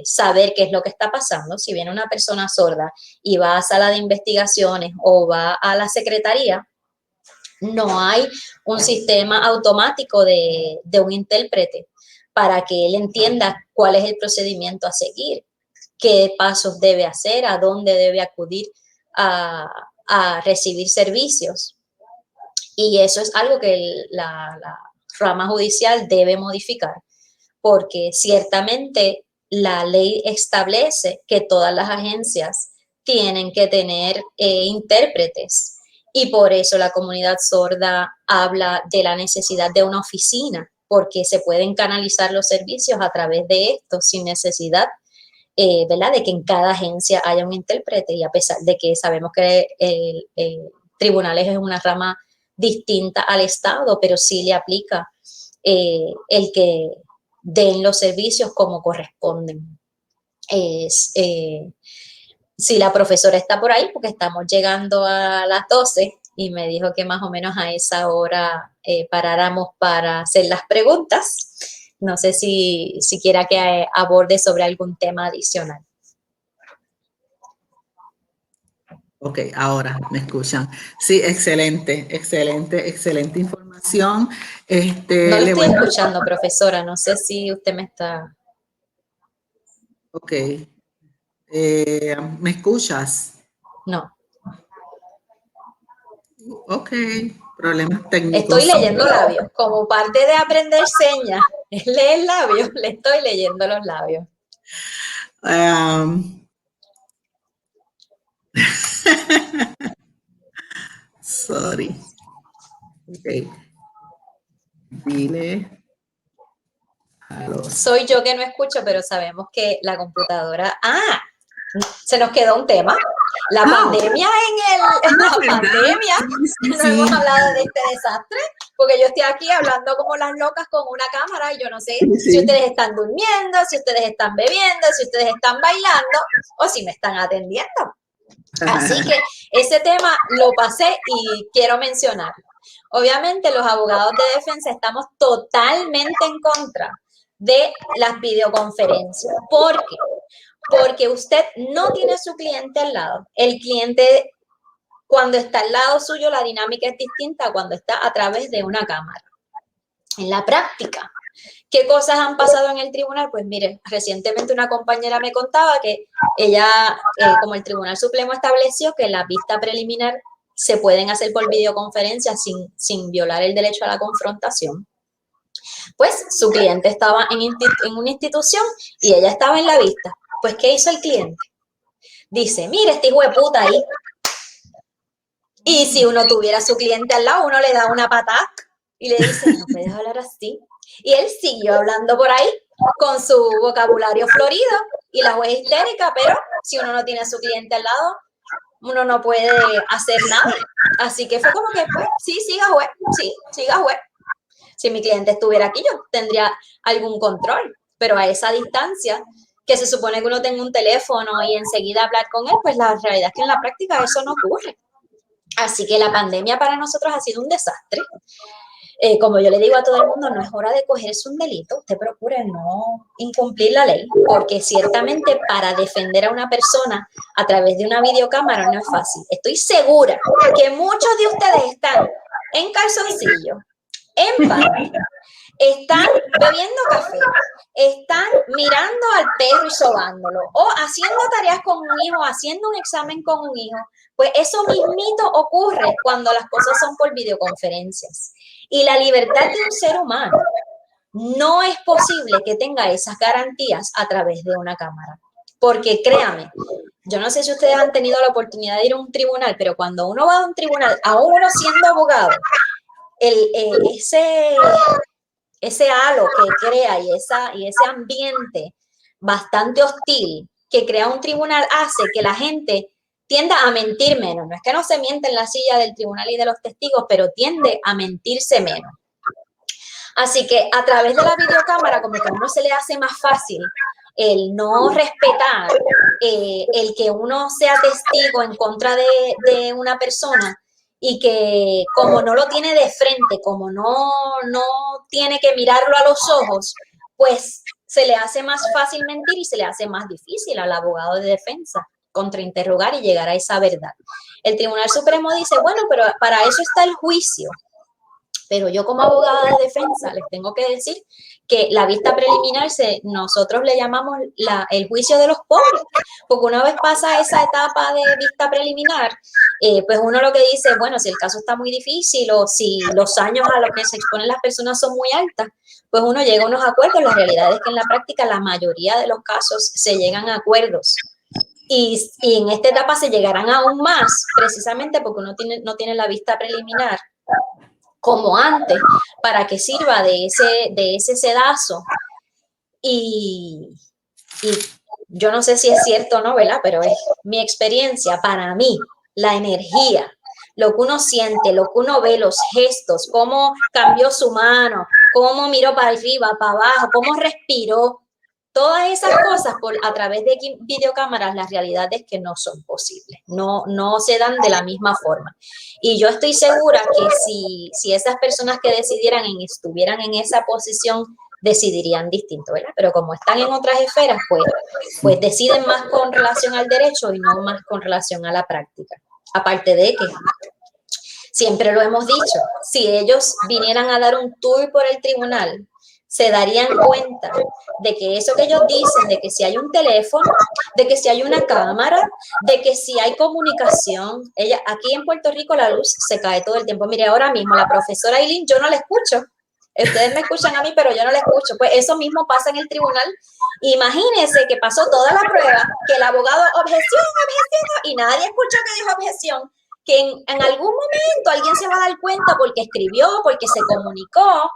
Speaker 5: saber qué es lo que está pasando. Si viene una persona sorda y va a sala de investigaciones o va a la secretaría, no hay un sistema automático de un intérprete para que él entienda cuál es el procedimiento a seguir, qué pasos debe hacer, a dónde debe acudir a recibir servicios. Y eso es algo que la rama judicial debe modificar, porque ciertamente la ley establece que todas las agencias tienen que tener intérpretes, y por eso la comunidad sorda habla de la necesidad de una oficina, porque se pueden canalizar los servicios a través de esto sin necesidad, ¿verdad?, de que en cada agencia haya un intérprete. Y a pesar de que sabemos que tribunales es una rama distinta al Estado, pero sí le aplica el que den los servicios como corresponden. si la profesora está por ahí, porque estamos llegando a las 12 y me dijo que más o menos a esa hora paráramos para hacer las preguntas. No sé si quiera que aborde sobre algún tema adicional.
Speaker 4: Ok, ahora me escuchan. Sí, excelente información.
Speaker 5: No lo estoy escuchando, profesora. No sé si usted me está...
Speaker 4: Ok. ¿Me escuchas?
Speaker 5: No.
Speaker 4: Ok, problemas técnicos.
Speaker 5: Estoy leyendo labios. Como parte de aprender señas, leer labios, le estoy leyendo los labios.
Speaker 4: Sorry. Ok. Dile.
Speaker 5: Soy yo que no escucho, pero sabemos que la computadora... ¡Ah! Se nos quedó un tema. La pandemia pandemia.
Speaker 4: Sí.
Speaker 5: No hemos hablado de este desastre, porque yo estoy aquí hablando como las locas con una cámara y yo no sé si ustedes están durmiendo, si ustedes están bebiendo, si ustedes están bailando o si me están atendiendo. Así que ese tema lo pasé y quiero mencionarlo. Obviamente los abogados de defensa estamos totalmente en contra de las videoconferencias. ¿Por qué? Porque usted no tiene a su cliente al lado. El cliente, cuando está al lado suyo, la dinámica es distinta a cuando está a través de una cámara. En la práctica, ¿qué cosas han pasado en el tribunal? Pues mire, recientemente una compañera me contaba que ella, como el Tribunal Supremo estableció que la vista preliminar se pueden hacer por videoconferencia sin violar el derecho a la confrontación. Pues su cliente estaba en una institución y ella estaba en la vista. Pues, ¿qué hizo el cliente? Dice, mire, este hijo de puta ahí. Y si uno tuviera a su cliente al lado, uno le da una patada y le dice, no puedes hablar así. Y él siguió hablando por ahí con su vocabulario florido y la juez histérica, pero si uno no tiene a su cliente al lado, uno no puede hacer nada. Así que fue como que, pues, sí, siga juez, sí, siga juez. Si mi cliente estuviera aquí, yo tendría algún control, pero a esa distancia, que se supone que uno tenga un teléfono y enseguida hablar con él, pues la realidad es que en la práctica eso no ocurre. Así que la pandemia para nosotros ha sido un desastre. Como yo le digo a todo el mundo, no es hora de cogerse un delito, usted procure no incumplir la ley, porque ciertamente para defender a una persona a través de una videocámara no es fácil. Estoy segura que muchos de ustedes están en calzoncillo, en pan, están bebiendo café, están mirando al perro y sobándolo, o haciendo tareas con un hijo, haciendo un examen con un hijo. Pues eso mismito ocurre cuando las cosas son por videoconferencias. Y la libertad de un ser humano no es posible que tenga esas garantías a través de una cámara. Porque créame, yo no sé si ustedes han tenido la oportunidad de ir a un tribunal, pero cuando uno va a un tribunal, aún uno siendo abogado, ese halo que crea y ese ambiente bastante hostil que crea un tribunal hace que la gente tienda a mentir menos. No es que no se miente en la silla del tribunal y de los testigos, pero tiende a mentirse menos. Así que a través de la videocámara, como que a uno se le hace más fácil el no respetar, el que uno sea testigo en contra de una persona y que como no lo tiene de frente, como no tiene que mirarlo a los ojos, pues se le hace más fácil mentir y se le hace más difícil al abogado de defensa contrainterrogar y llegar a esa verdad. El Tribunal Supremo dice, bueno, pero para eso está el juicio. Pero yo como abogada de defensa les tengo que decir que la vista preliminar nosotros le llamamos el juicio de los pobres, porque una vez pasa esa etapa de vista preliminar, pues uno lo que dice, bueno, si el caso está muy difícil o si los años a los que se exponen las personas son muy altas, pues uno llega a unos acuerdos. La realidad es que en la práctica la mayoría de los casos se llegan a acuerdos. Y en esta etapa se llegarán aún más, precisamente porque uno no tiene la vista preliminar como antes, para que sirva de ese sedazo. Y yo no sé si es cierto o no, ¿verdad? Pero es mi experiencia. Para mí, la energía, lo que uno siente, lo que uno ve, los gestos, cómo cambió su mano, cómo miró para arriba, para abajo, cómo respiró, Todas esas cosas a través de videocámaras, la realidad es que no son posibles, no se dan de la misma forma. Y yo estoy segura que si esas personas que estuvieran en esa posición, decidirían distinto, ¿verdad? Pero como están en otras esferas, pues deciden más con relación al derecho y no más con relación a la práctica. Aparte de que, siempre lo hemos dicho, si ellos vinieran a dar un tour por el tribunal, se darían cuenta de que eso que ellos dicen, de que si hay un teléfono, de que si hay una cámara, de que si hay comunicación, aquí en Puerto Rico la luz se cae todo el tiempo. Mire, ahora mismo la profesora Eileen, yo no la escucho. Ustedes me escuchan a mí, pero yo no la escucho. Pues eso mismo pasa en el tribunal. Imagínense que pasó toda la prueba, que el abogado objeción, y nadie escuchó que dijo objeción, que en algún momento alguien se va a dar cuenta porque escribió, porque se comunicó,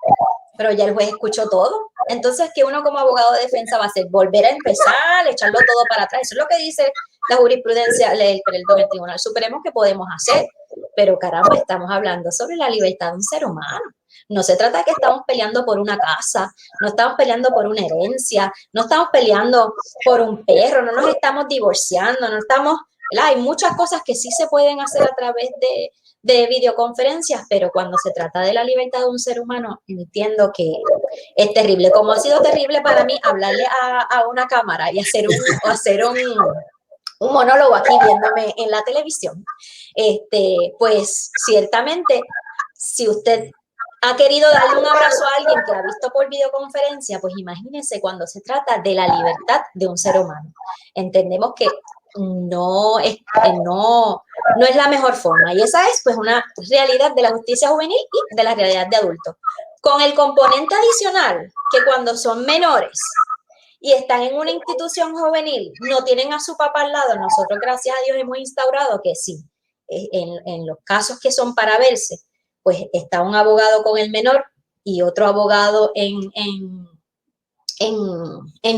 Speaker 5: pero ya el juez escuchó todo. Entonces, ¿qué uno como abogado de defensa va a hacer? Volver a empezar, echarlo todo para atrás. Eso es lo que dice la jurisprudencia del Tribunal Supremo que podemos hacer. Pero caramba, estamos hablando sobre la libertad de un ser humano. No se trata de que estamos peleando por una casa, no estamos peleando por una herencia, no estamos peleando por un perro, no nos estamos divorciando, no estamos, ¿verdad? Hay muchas cosas que sí se pueden hacer a través de videoconferencias, pero cuando se trata de la libertad de un ser humano, entiendo que es terrible. Como ha sido terrible para mí hablarle a una cámara y hacer un monólogo aquí viéndome en la televisión, pues ciertamente, si usted ha querido darle un abrazo a alguien que ha visto por videoconferencia, pues imagínese cuando se trata de la libertad de un ser humano. Entendemos que no es la mejor forma, y esa es pues una realidad de la justicia juvenil y de la realidad de adultos. Con el componente adicional, que cuando son menores y están en una institución juvenil, no tienen a su papá al lado. Nosotros, gracias a Dios, hemos instaurado que sí, en los casos que son para verse, pues está un abogado con el menor y otro abogado en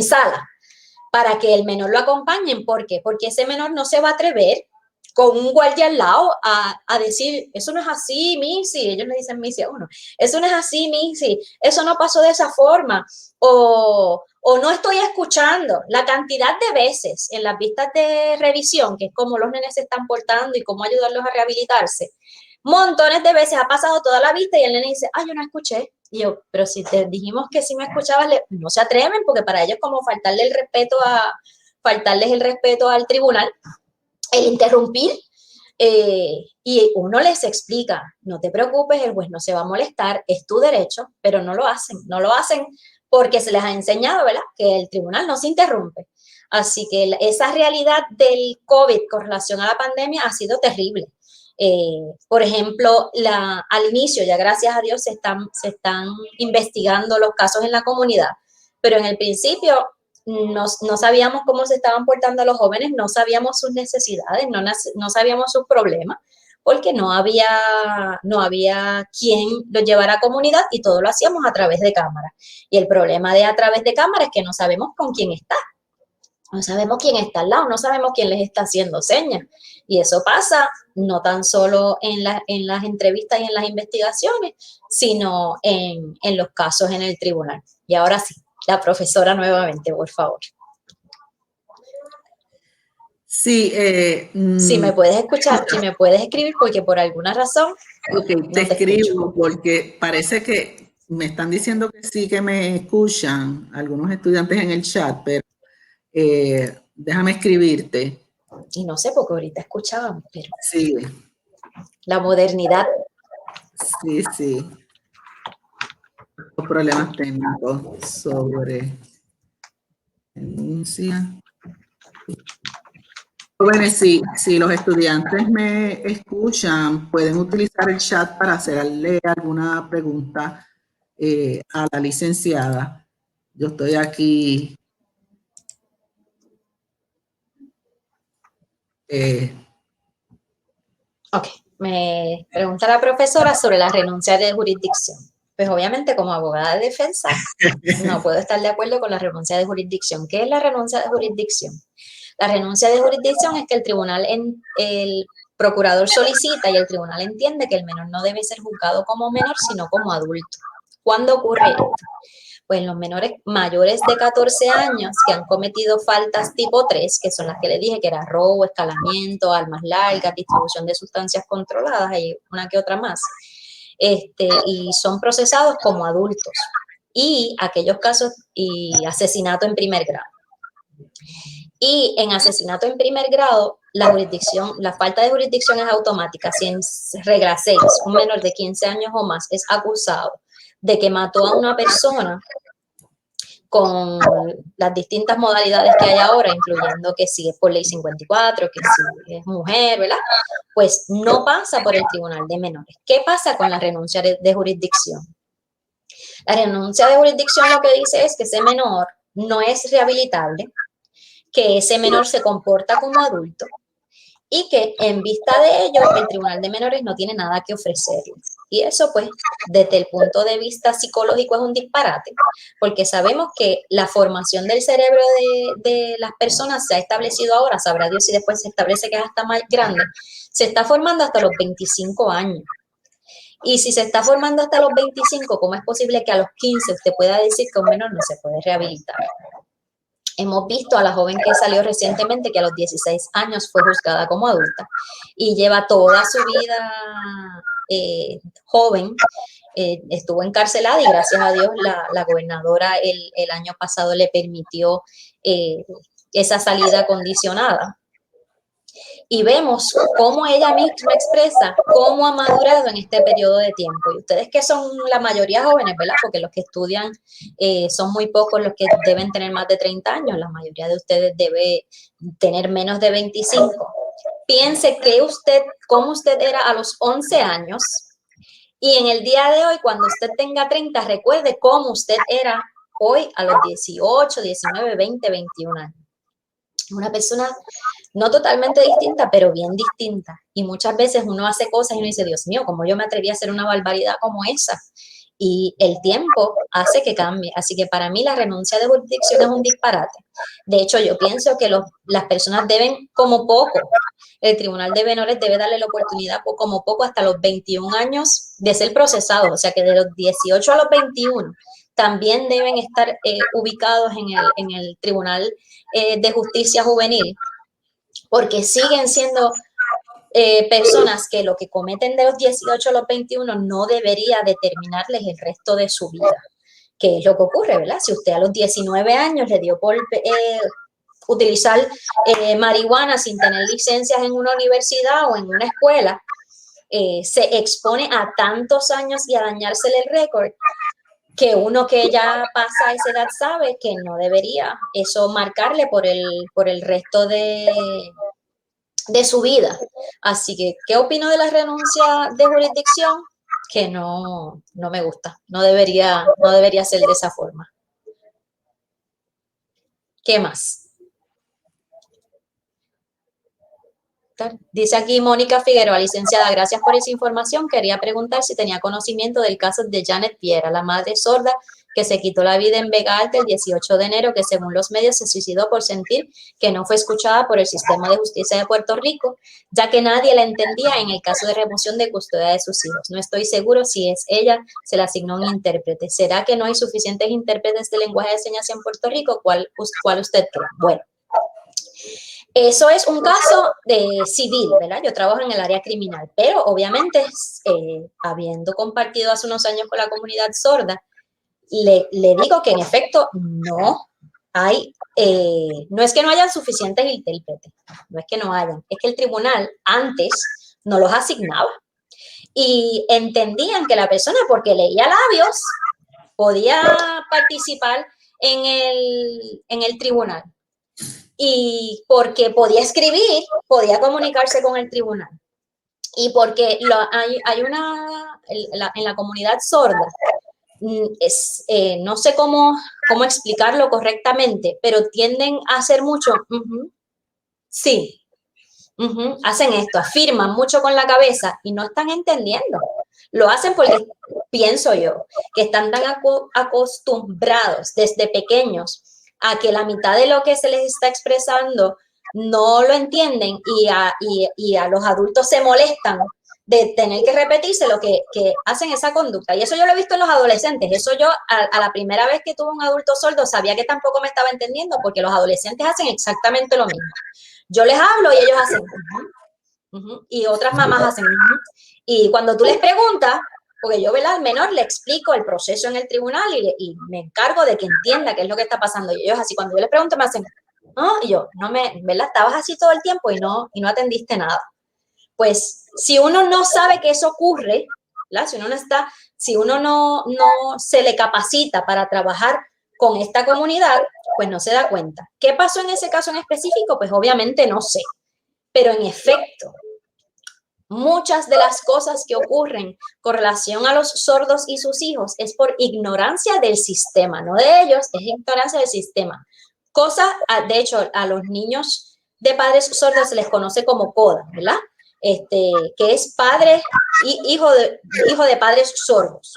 Speaker 5: sala, para que el menor lo acompañen. ¿Por qué? Porque ese menor no se va a atrever con un guardia al lado a decir, eso no es así, Missy. Ellos le dicen Missy a uno, eso no es así, Missy, eso no pasó de esa forma, o no estoy escuchando. La cantidad de veces en las vistas de revisión, que es cómo los nenes se están portando y cómo ayudarlos a rehabilitarse, montones de veces ha pasado toda la vista y el nene dice, yo no escuché. Y yo, pero si te dijimos que si me escuchabas, no se atreven, porque para ellos es como faltarles el respeto al tribunal, el interrumpir, y uno les explica, no te preocupes, el juez no se va a molestar, es tu derecho, pero no lo hacen porque se les ha enseñado, ¿verdad?, que el tribunal no se interrumpe. Así que esa realidad del COVID con relación a la pandemia ha sido terrible. Por ejemplo, al inicio, ya gracias a Dios, se están investigando los casos en la comunidad, pero en el principio no sabíamos cómo se estaban portando los jóvenes, no sabíamos sus necesidades, no sabíamos sus problemas, porque no había quien los llevara a comunidad y todo lo hacíamos a través de cámara. Y el problema de a través de cámara es que no sabemos con quién está. No sabemos quién está al lado, no sabemos quién les está haciendo señas. Y eso pasa no tan solo en las entrevistas y en las investigaciones, sino en los casos en el tribunal. Y ahora sí, la profesora nuevamente, por favor.
Speaker 4: Sí.
Speaker 5: Si me puedes escuchar, si me puedes escribir, porque por alguna razón.
Speaker 4: Ok, te escribo porque parece que me están diciendo que sí que me escuchan algunos estudiantes en el chat, pero déjame escribirte.
Speaker 5: Y no sé, porque ahorita escuchábamos, pero
Speaker 4: sí,
Speaker 5: la modernidad.
Speaker 4: Sí. Los problemas técnicos sobre denuncia. Jóvenes, si los estudiantes me escuchan, pueden utilizar el chat para hacerle alguna pregunta a la licenciada. Yo estoy aquí.
Speaker 5: Ok, me pregunta la profesora sobre la renuncia de jurisdicción. Pues obviamente como abogada de defensa no puedo estar de acuerdo con la renuncia de jurisdicción. ¿Qué es la renuncia de jurisdicción? La renuncia de jurisdicción es que el procurador solicita y el tribunal entiende que el menor no debe ser juzgado como menor, sino como adulto. ¿Cuándo ocurre esto? Pues en los menores mayores de 14 años que han cometido faltas tipo 3, que son las que les dije que era robo, escalamiento, armas largas, distribución de sustancias controladas y una que otra más, y son procesados como adultos. Y aquellos casos y asesinato en primer grado. Y en asesinato en primer grado, la falta de jurisdicción es automática. Si en regla 6, un menor de 15 años o más es acusado de que mató a una persona con las distintas modalidades que hay ahora, incluyendo que si es por ley 54, que si es mujer, ¿verdad? Pues no pasa por el tribunal de menores. ¿Qué pasa con la renuncia de jurisdicción? La renuncia de jurisdicción lo que dice es que ese menor no es rehabilitable, que ese menor se comporta como adulto y que en vista de ello el tribunal de menores no tiene nada que ofrecerle. Y eso pues desde el punto de vista psicológico es un disparate, porque sabemos que la formación del cerebro de las personas se ha establecido ahora, sabrá Dios si después se establece que es hasta más grande, se está formando hasta los 25 años. Y si se está formando hasta los 25, ¿cómo es posible que a los 15 usted pueda decir que un menor no se puede rehabilitar? Hemos visto a la joven que salió recientemente que a los 16 años fue juzgada como adulta y lleva toda su vida joven, estuvo encarcelada y gracias a Dios la gobernadora el año pasado le permitió esa salida condicionada. Y vemos cómo ella misma expresa cómo ha madurado en este periodo de tiempo. Y ustedes que son la mayoría jóvenes, ¿verdad? Porque los que estudian son muy pocos los que deben tener más de 30 años. La mayoría de ustedes debe tener menos de 25. Piense cómo usted era a los 11 años y en el día de hoy, cuando usted tenga 30, recuerde cómo usted era hoy a los 18, 19, 20, 21 años. Una persona no totalmente distinta, pero bien distinta. Y muchas veces uno hace cosas y uno dice, Dios mío, ¿cómo yo me atreví a hacer una barbaridad como esa? Y el tiempo hace que cambie. Así que para mí la renuncia de jurisdicción es un disparate. De hecho, yo pienso que las personas deben, como poco, el tribunal de menores debe darle la oportunidad, como poco, hasta los 21 años de ser procesado. O sea, que de los 18 a los 21 también deben estar ubicados en el Tribunal de Justicia Juvenil, porque siguen siendo personas que lo que cometen de los 18 a los 21 no debería determinarles el resto de su vida, que es lo que ocurre, ¿verdad? Si usted a los 19 años le dio por utilizar marihuana sin tener licencias en una universidad o en una escuela, se expone a tantos años y a dañársele el récord, que uno que ya pasa a esa edad sabe que no debería eso marcarle por el resto de su vida. Así que, ¿qué opino de la renuncia de jurisdicción? Que no me gusta, no debería ser de esa forma. ¿Qué más? Dice aquí Mónica Figueroa, licenciada, gracias por esa información. Quería preguntar si tenía conocimiento del caso de Janet Piera, la madre sorda que se quitó la vida en Vega Alta el 18 de enero, que según los medios se suicidó por sentir que no fue escuchada por el sistema de justicia de Puerto Rico, ya que nadie la entendía en el caso de remoción de custodia de sus hijos. No estoy seguro si es ella, se le asignó un intérprete. ¿Será que no hay suficientes intérpretes de lenguaje de señas en Puerto Rico? ¿Cuál usted cree? Bueno. Eso es un caso de civil, ¿verdad? Yo trabajo en el área criminal, pero obviamente, habiendo compartido hace unos años con la comunidad sorda, le digo que en efecto no hay, no es que no hayan suficientes intérpretes, no es que no hayan, es que el tribunal antes no los asignaba y entendían que la persona, porque leía labios, podía participar en el tribunal. Y porque podía escribir, podía comunicarse con el tribunal. Y porque hay en la comunidad sorda, no sé cómo explicarlo correctamente, pero tienden a hacer mucho, sí, hacen esto, afirman mucho con la cabeza y no están entendiendo. Lo hacen porque, pienso yo, que están tan acostumbrados desde pequeños a que la mitad de lo que se les está expresando no lo entienden y a los adultos se molestan de tener que repetirse lo que hacen esa conducta. Y eso yo lo he visto en los adolescentes. Eso yo, a la primera vez que tuve un adulto sordo, sabía que tampoco me estaba entendiendo, porque los adolescentes hacen exactamente lo mismo. Yo les hablo y ellos hacen y otras mamás hacen y cuando tú les preguntas, porque yo, ¿verdad? Al menor le explico el proceso en el tribunal y me encargo de que entienda qué es lo que está pasando. Y ellos así, cuando yo les pregunto, me hacen, y yo, ¿verdad? Estabas así todo el tiempo y no atendiste nada. Pues si uno no sabe que eso ocurre, ¿verdad? Si uno no se le capacita para trabajar con esta comunidad, pues no se da cuenta. ¿Qué pasó en ese caso en específico? Pues obviamente no sé. Pero en efecto, muchas de las cosas que ocurren con relación a los sordos y sus hijos es por ignorancia del sistema, no de ellos, es ignorancia del sistema. De hecho, a los niños de padres sordos se les conoce como CODA, ¿verdad? Que es hijo de padres sordos.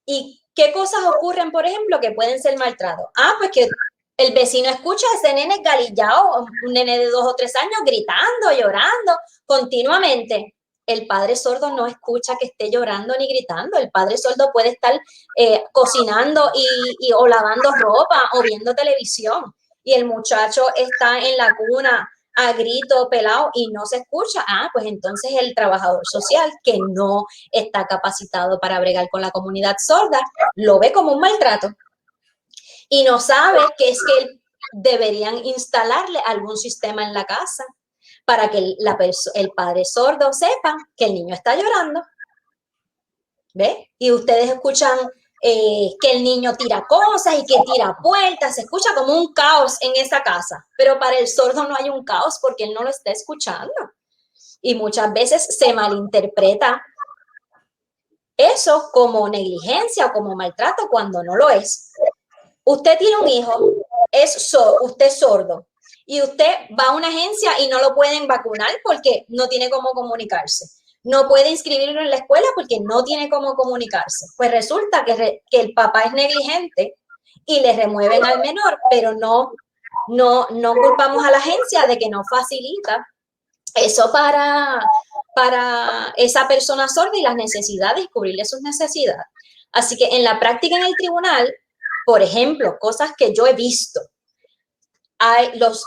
Speaker 5: ¿Y qué cosas ocurren, por ejemplo, que pueden ser maltratos? Pues que el vecino escucha a ese nene galillao, un nene de 2 o 3 años gritando, llorando continuamente. El padre sordo no escucha que esté llorando ni gritando. El padre sordo puede estar cocinando o lavando ropa o viendo televisión. Y el muchacho está en la cuna a grito pelado y no se escucha. Pues entonces el trabajador social que no está capacitado para bregar con la comunidad sorda lo ve como un maltrato. Y no sabe que es que deberían instalarle algún sistema en la casa para que el padre sordo sepa que el niño está llorando. ¿Ve? Y ustedes escuchan que el niño tira cosas y que tira puertas, se escucha como un caos en esa casa, pero para el sordo no hay un caos porque él no lo está escuchando. Y muchas veces se malinterpreta eso como negligencia o como maltrato cuando no lo es. Usted tiene un hijo, usted es sordo, y usted va a una agencia y no lo pueden vacunar porque no tiene cómo comunicarse. No puede inscribirlo en la escuela porque no tiene cómo comunicarse. Pues resulta que el papá es negligente y le remueven al menor, pero no culpamos a la agencia de que no facilita eso para esa persona sorda y las necesidades, cubrirle sus necesidades. Así que en la práctica en el tribunal, por ejemplo, cosas que yo he visto, los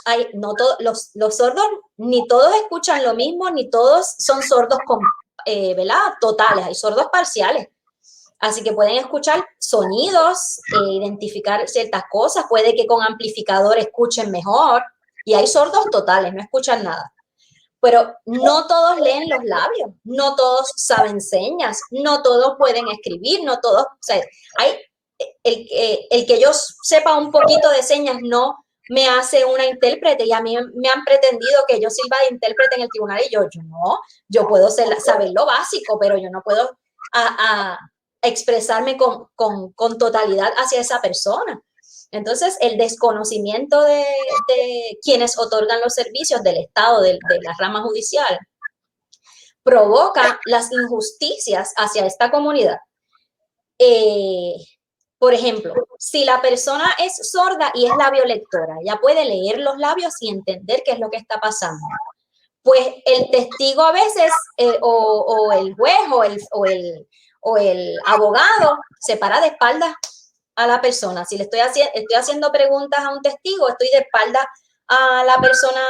Speaker 5: sordos, ni todos escuchan lo mismo, ni todos son sordos ¿verdad? Totales, hay sordos parciales. Así que pueden escuchar sonidos, identificar ciertas cosas, puede que con amplificador escuchen mejor, y hay sordos totales, no escuchan nada. Pero no todos leen los labios, no todos saben señas, no todos pueden escribir, no todos, o sea, el que yo sepa un poquito de señas no me hace una intérprete, y a mí me han pretendido que yo sirva de intérprete en el tribunal y yo puedo saber lo básico, pero yo no puedo expresarme con totalidad hacia esa persona. Entonces, el desconocimiento de quienes otorgan los servicios del Estado, de la rama judicial, provoca las injusticias hacia esta comunidad. Por ejemplo, si la persona es sorda y es labiolectora, ya puede leer los labios y entender qué es lo que está pasando. Pues el testigo a veces, o el juez o el abogado, se para de espaldas a la persona. Si le estoy haciendo preguntas a un testigo, estoy de espaldas a la persona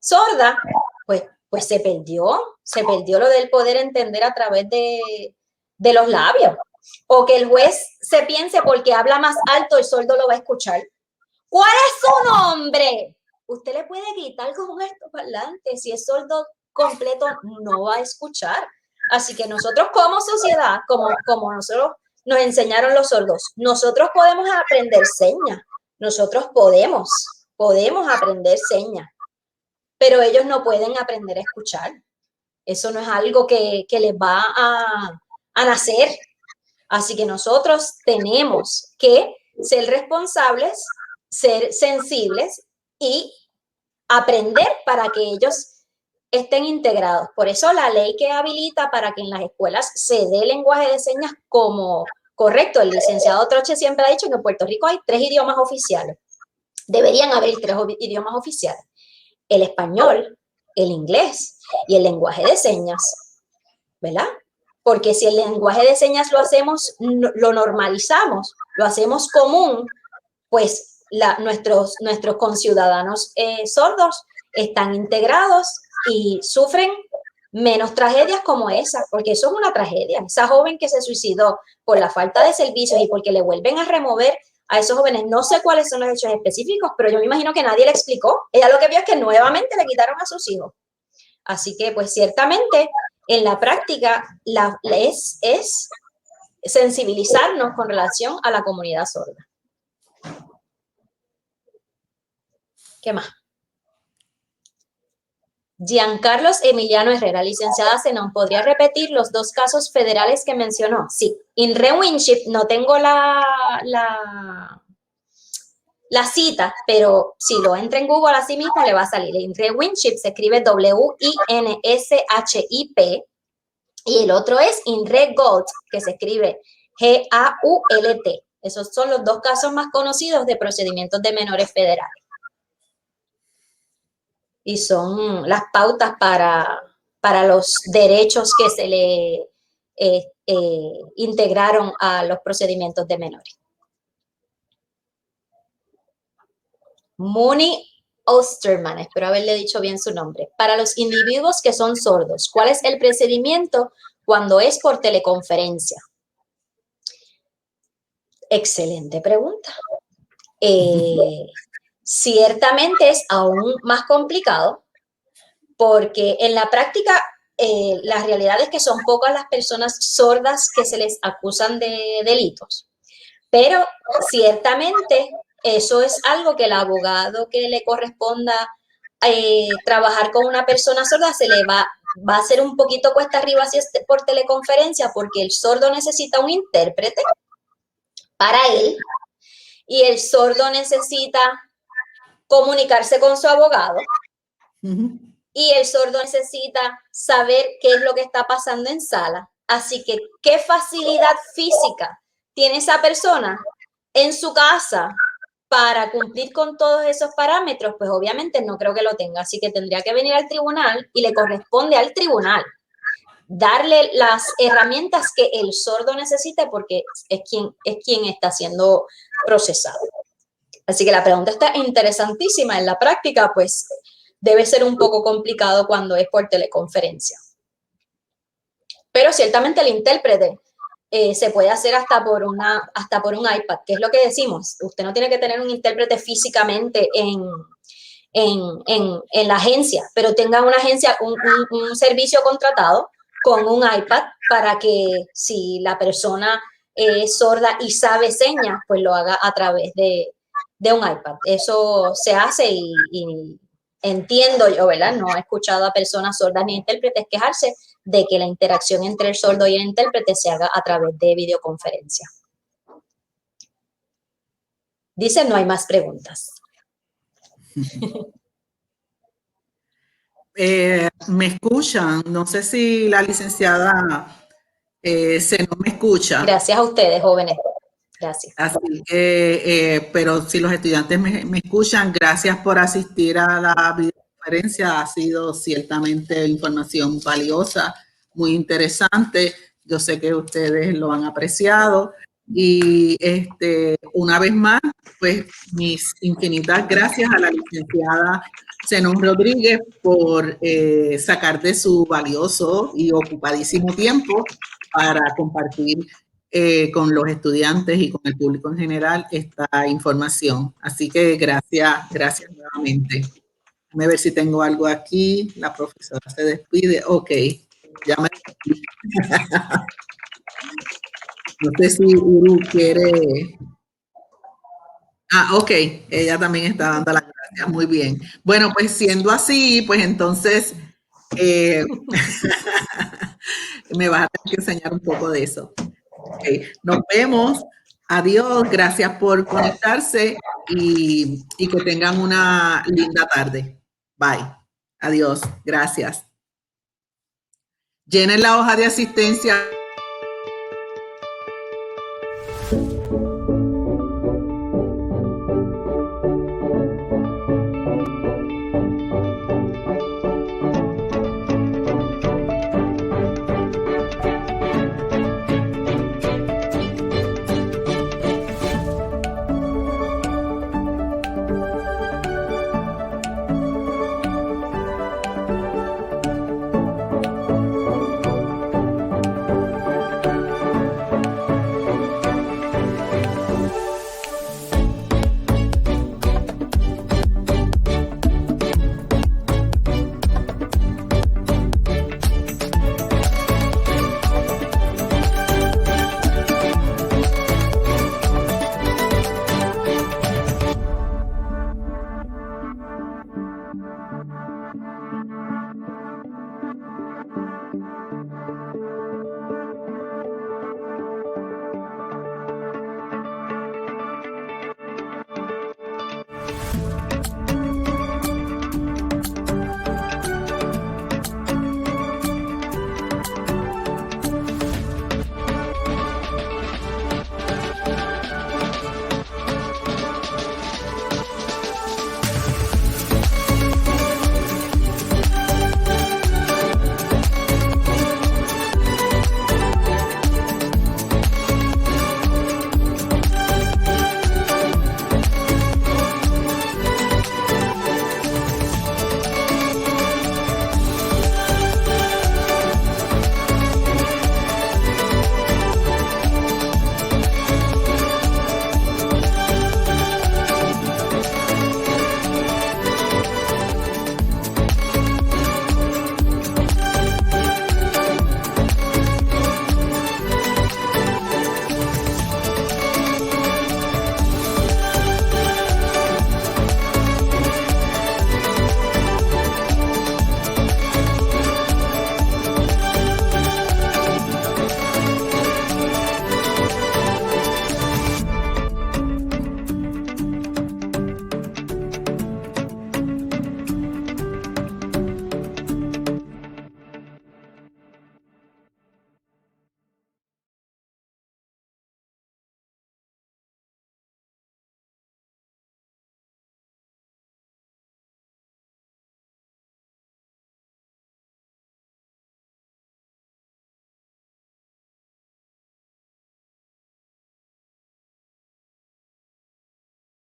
Speaker 5: sorda, pues se perdió lo del poder entender a través de los labios. O que el juez se piense porque habla más alto, el sordo lo va a escuchar. ¿Cuál es su nombre? Usted le puede gritar con un altoparlante. Si es sordo completo, no va a escuchar. Así que nosotros como sociedad, como nosotros nos enseñaron los sordos, nosotros podemos aprender señas. Nosotros podemos aprender señas. Pero ellos no pueden aprender a escuchar. Eso no es algo que les va a nacer. Así que nosotros tenemos que ser responsables, ser sensibles y aprender para que ellos estén integrados. Por eso la ley que habilita para que en las escuelas se dé lenguaje de señas como correcto. El licenciado Troche siempre ha dicho que en Puerto Rico hay 3 idiomas oficiales. Deberían haber 3 idiomas oficiales. El español, el inglés y el lenguaje de señas, ¿verdad? Porque si el lenguaje de señas lo hacemos, lo normalizamos, lo hacemos común, pues nuestros conciudadanos sordos están integrados y sufren menos tragedias como esa, porque eso es una tragedia. Esa joven que se suicidó por la falta de servicios y porque le vuelven a remover a esos jóvenes, no sé cuáles son los hechos específicos, pero yo me imagino que nadie le explicó. Ella lo que vio es que nuevamente le quitaron a sus hijos. Así que, pues ciertamente, en la práctica es sensibilizarnos con relación a la comunidad sorda. ¿Qué más? Giancarlos Emiliano Herrera, licenciada Zenón, ¿podría repetir los 2 casos federales que mencionó? Sí, INRE Winship, no tengo la cita, pero si lo entra en Google así mismo le va a salir. INRE Winship se escribe W-I-N-S-H-I-P y el otro es INRE Gault, que se escribe G-A-U-L-T. Esos son los 2 casos más conocidos de procedimientos de menores federales. Y son las pautas para los derechos que se le integraron a los procedimientos de menores. Muni Osterman, espero haberle dicho bien su nombre. Para los individuos que son sordos, ¿cuál es el procedimiento cuando es por teleconferencia? Excelente pregunta. Ciertamente es aún más complicado porque en la práctica la realidad es que son pocas las personas sordas que se les acusan de delitos, pero ciertamente eso es algo que el abogado que le corresponda trabajar con una persona sorda se le va a hacer un poquito cuesta arriba si es por teleconferencia, porque el sordo necesita un intérprete para él y el sordo necesita comunicarse con su abogado y el sordo necesita saber qué es lo que está pasando en sala. Así que, ¿qué facilidad física tiene esa persona en su casa para cumplir con todos esos parámetros? Pues obviamente no creo que lo tenga, así que tendría que venir al tribunal y le corresponde al tribunal darle las herramientas que el sordo necesite porque es quien está siendo procesado. Así que la pregunta está interesantísima. En la práctica, pues, debe ser un poco complicado cuando es por teleconferencia. Pero ciertamente el intérprete se puede hacer hasta por un iPad, que es lo que decimos. Usted no tiene que tener un intérprete físicamente en la agencia, pero tenga una agencia, un servicio contratado con un iPad para que si la persona es sorda y sabe señas, pues lo haga a través de un iPad. Eso se hace y entiendo yo, ¿verdad? No he escuchado a personas sordas ni intérpretes quejarse de que la interacción entre el sordo y el intérprete se haga a través de videoconferencia. Dice, no hay más preguntas.
Speaker 4: Me escuchan, no sé si la licenciada no me escucha.
Speaker 5: Gracias a ustedes, jóvenes. Gracias.
Speaker 4: Así que, pero si los estudiantes me escuchan, gracias por asistir a la videoconferencia. Ha sido ciertamente información valiosa, muy interesante. Yo sé que ustedes lo han apreciado. Y una vez más, pues mis infinitas gracias a la licenciada Zenón Rodríguez por sacar de su valioso y ocupadísimo tiempo para compartir con los estudiantes y con el público en general esta información. Así que gracias nuevamente. Déjame ver si tengo algo aquí. La profesora se despide. Ok, ya me despedí. No sé si Uru quiere... ok, ella también está dando las gracias. Muy bien. Bueno, pues siendo así, pues entonces me vas a tener que enseñar un poco de eso. Okay. Nos vemos. Adiós. Gracias por conectarse y que tengan una linda tarde. Bye. Adiós. Gracias. Llenen la hoja de asistencia.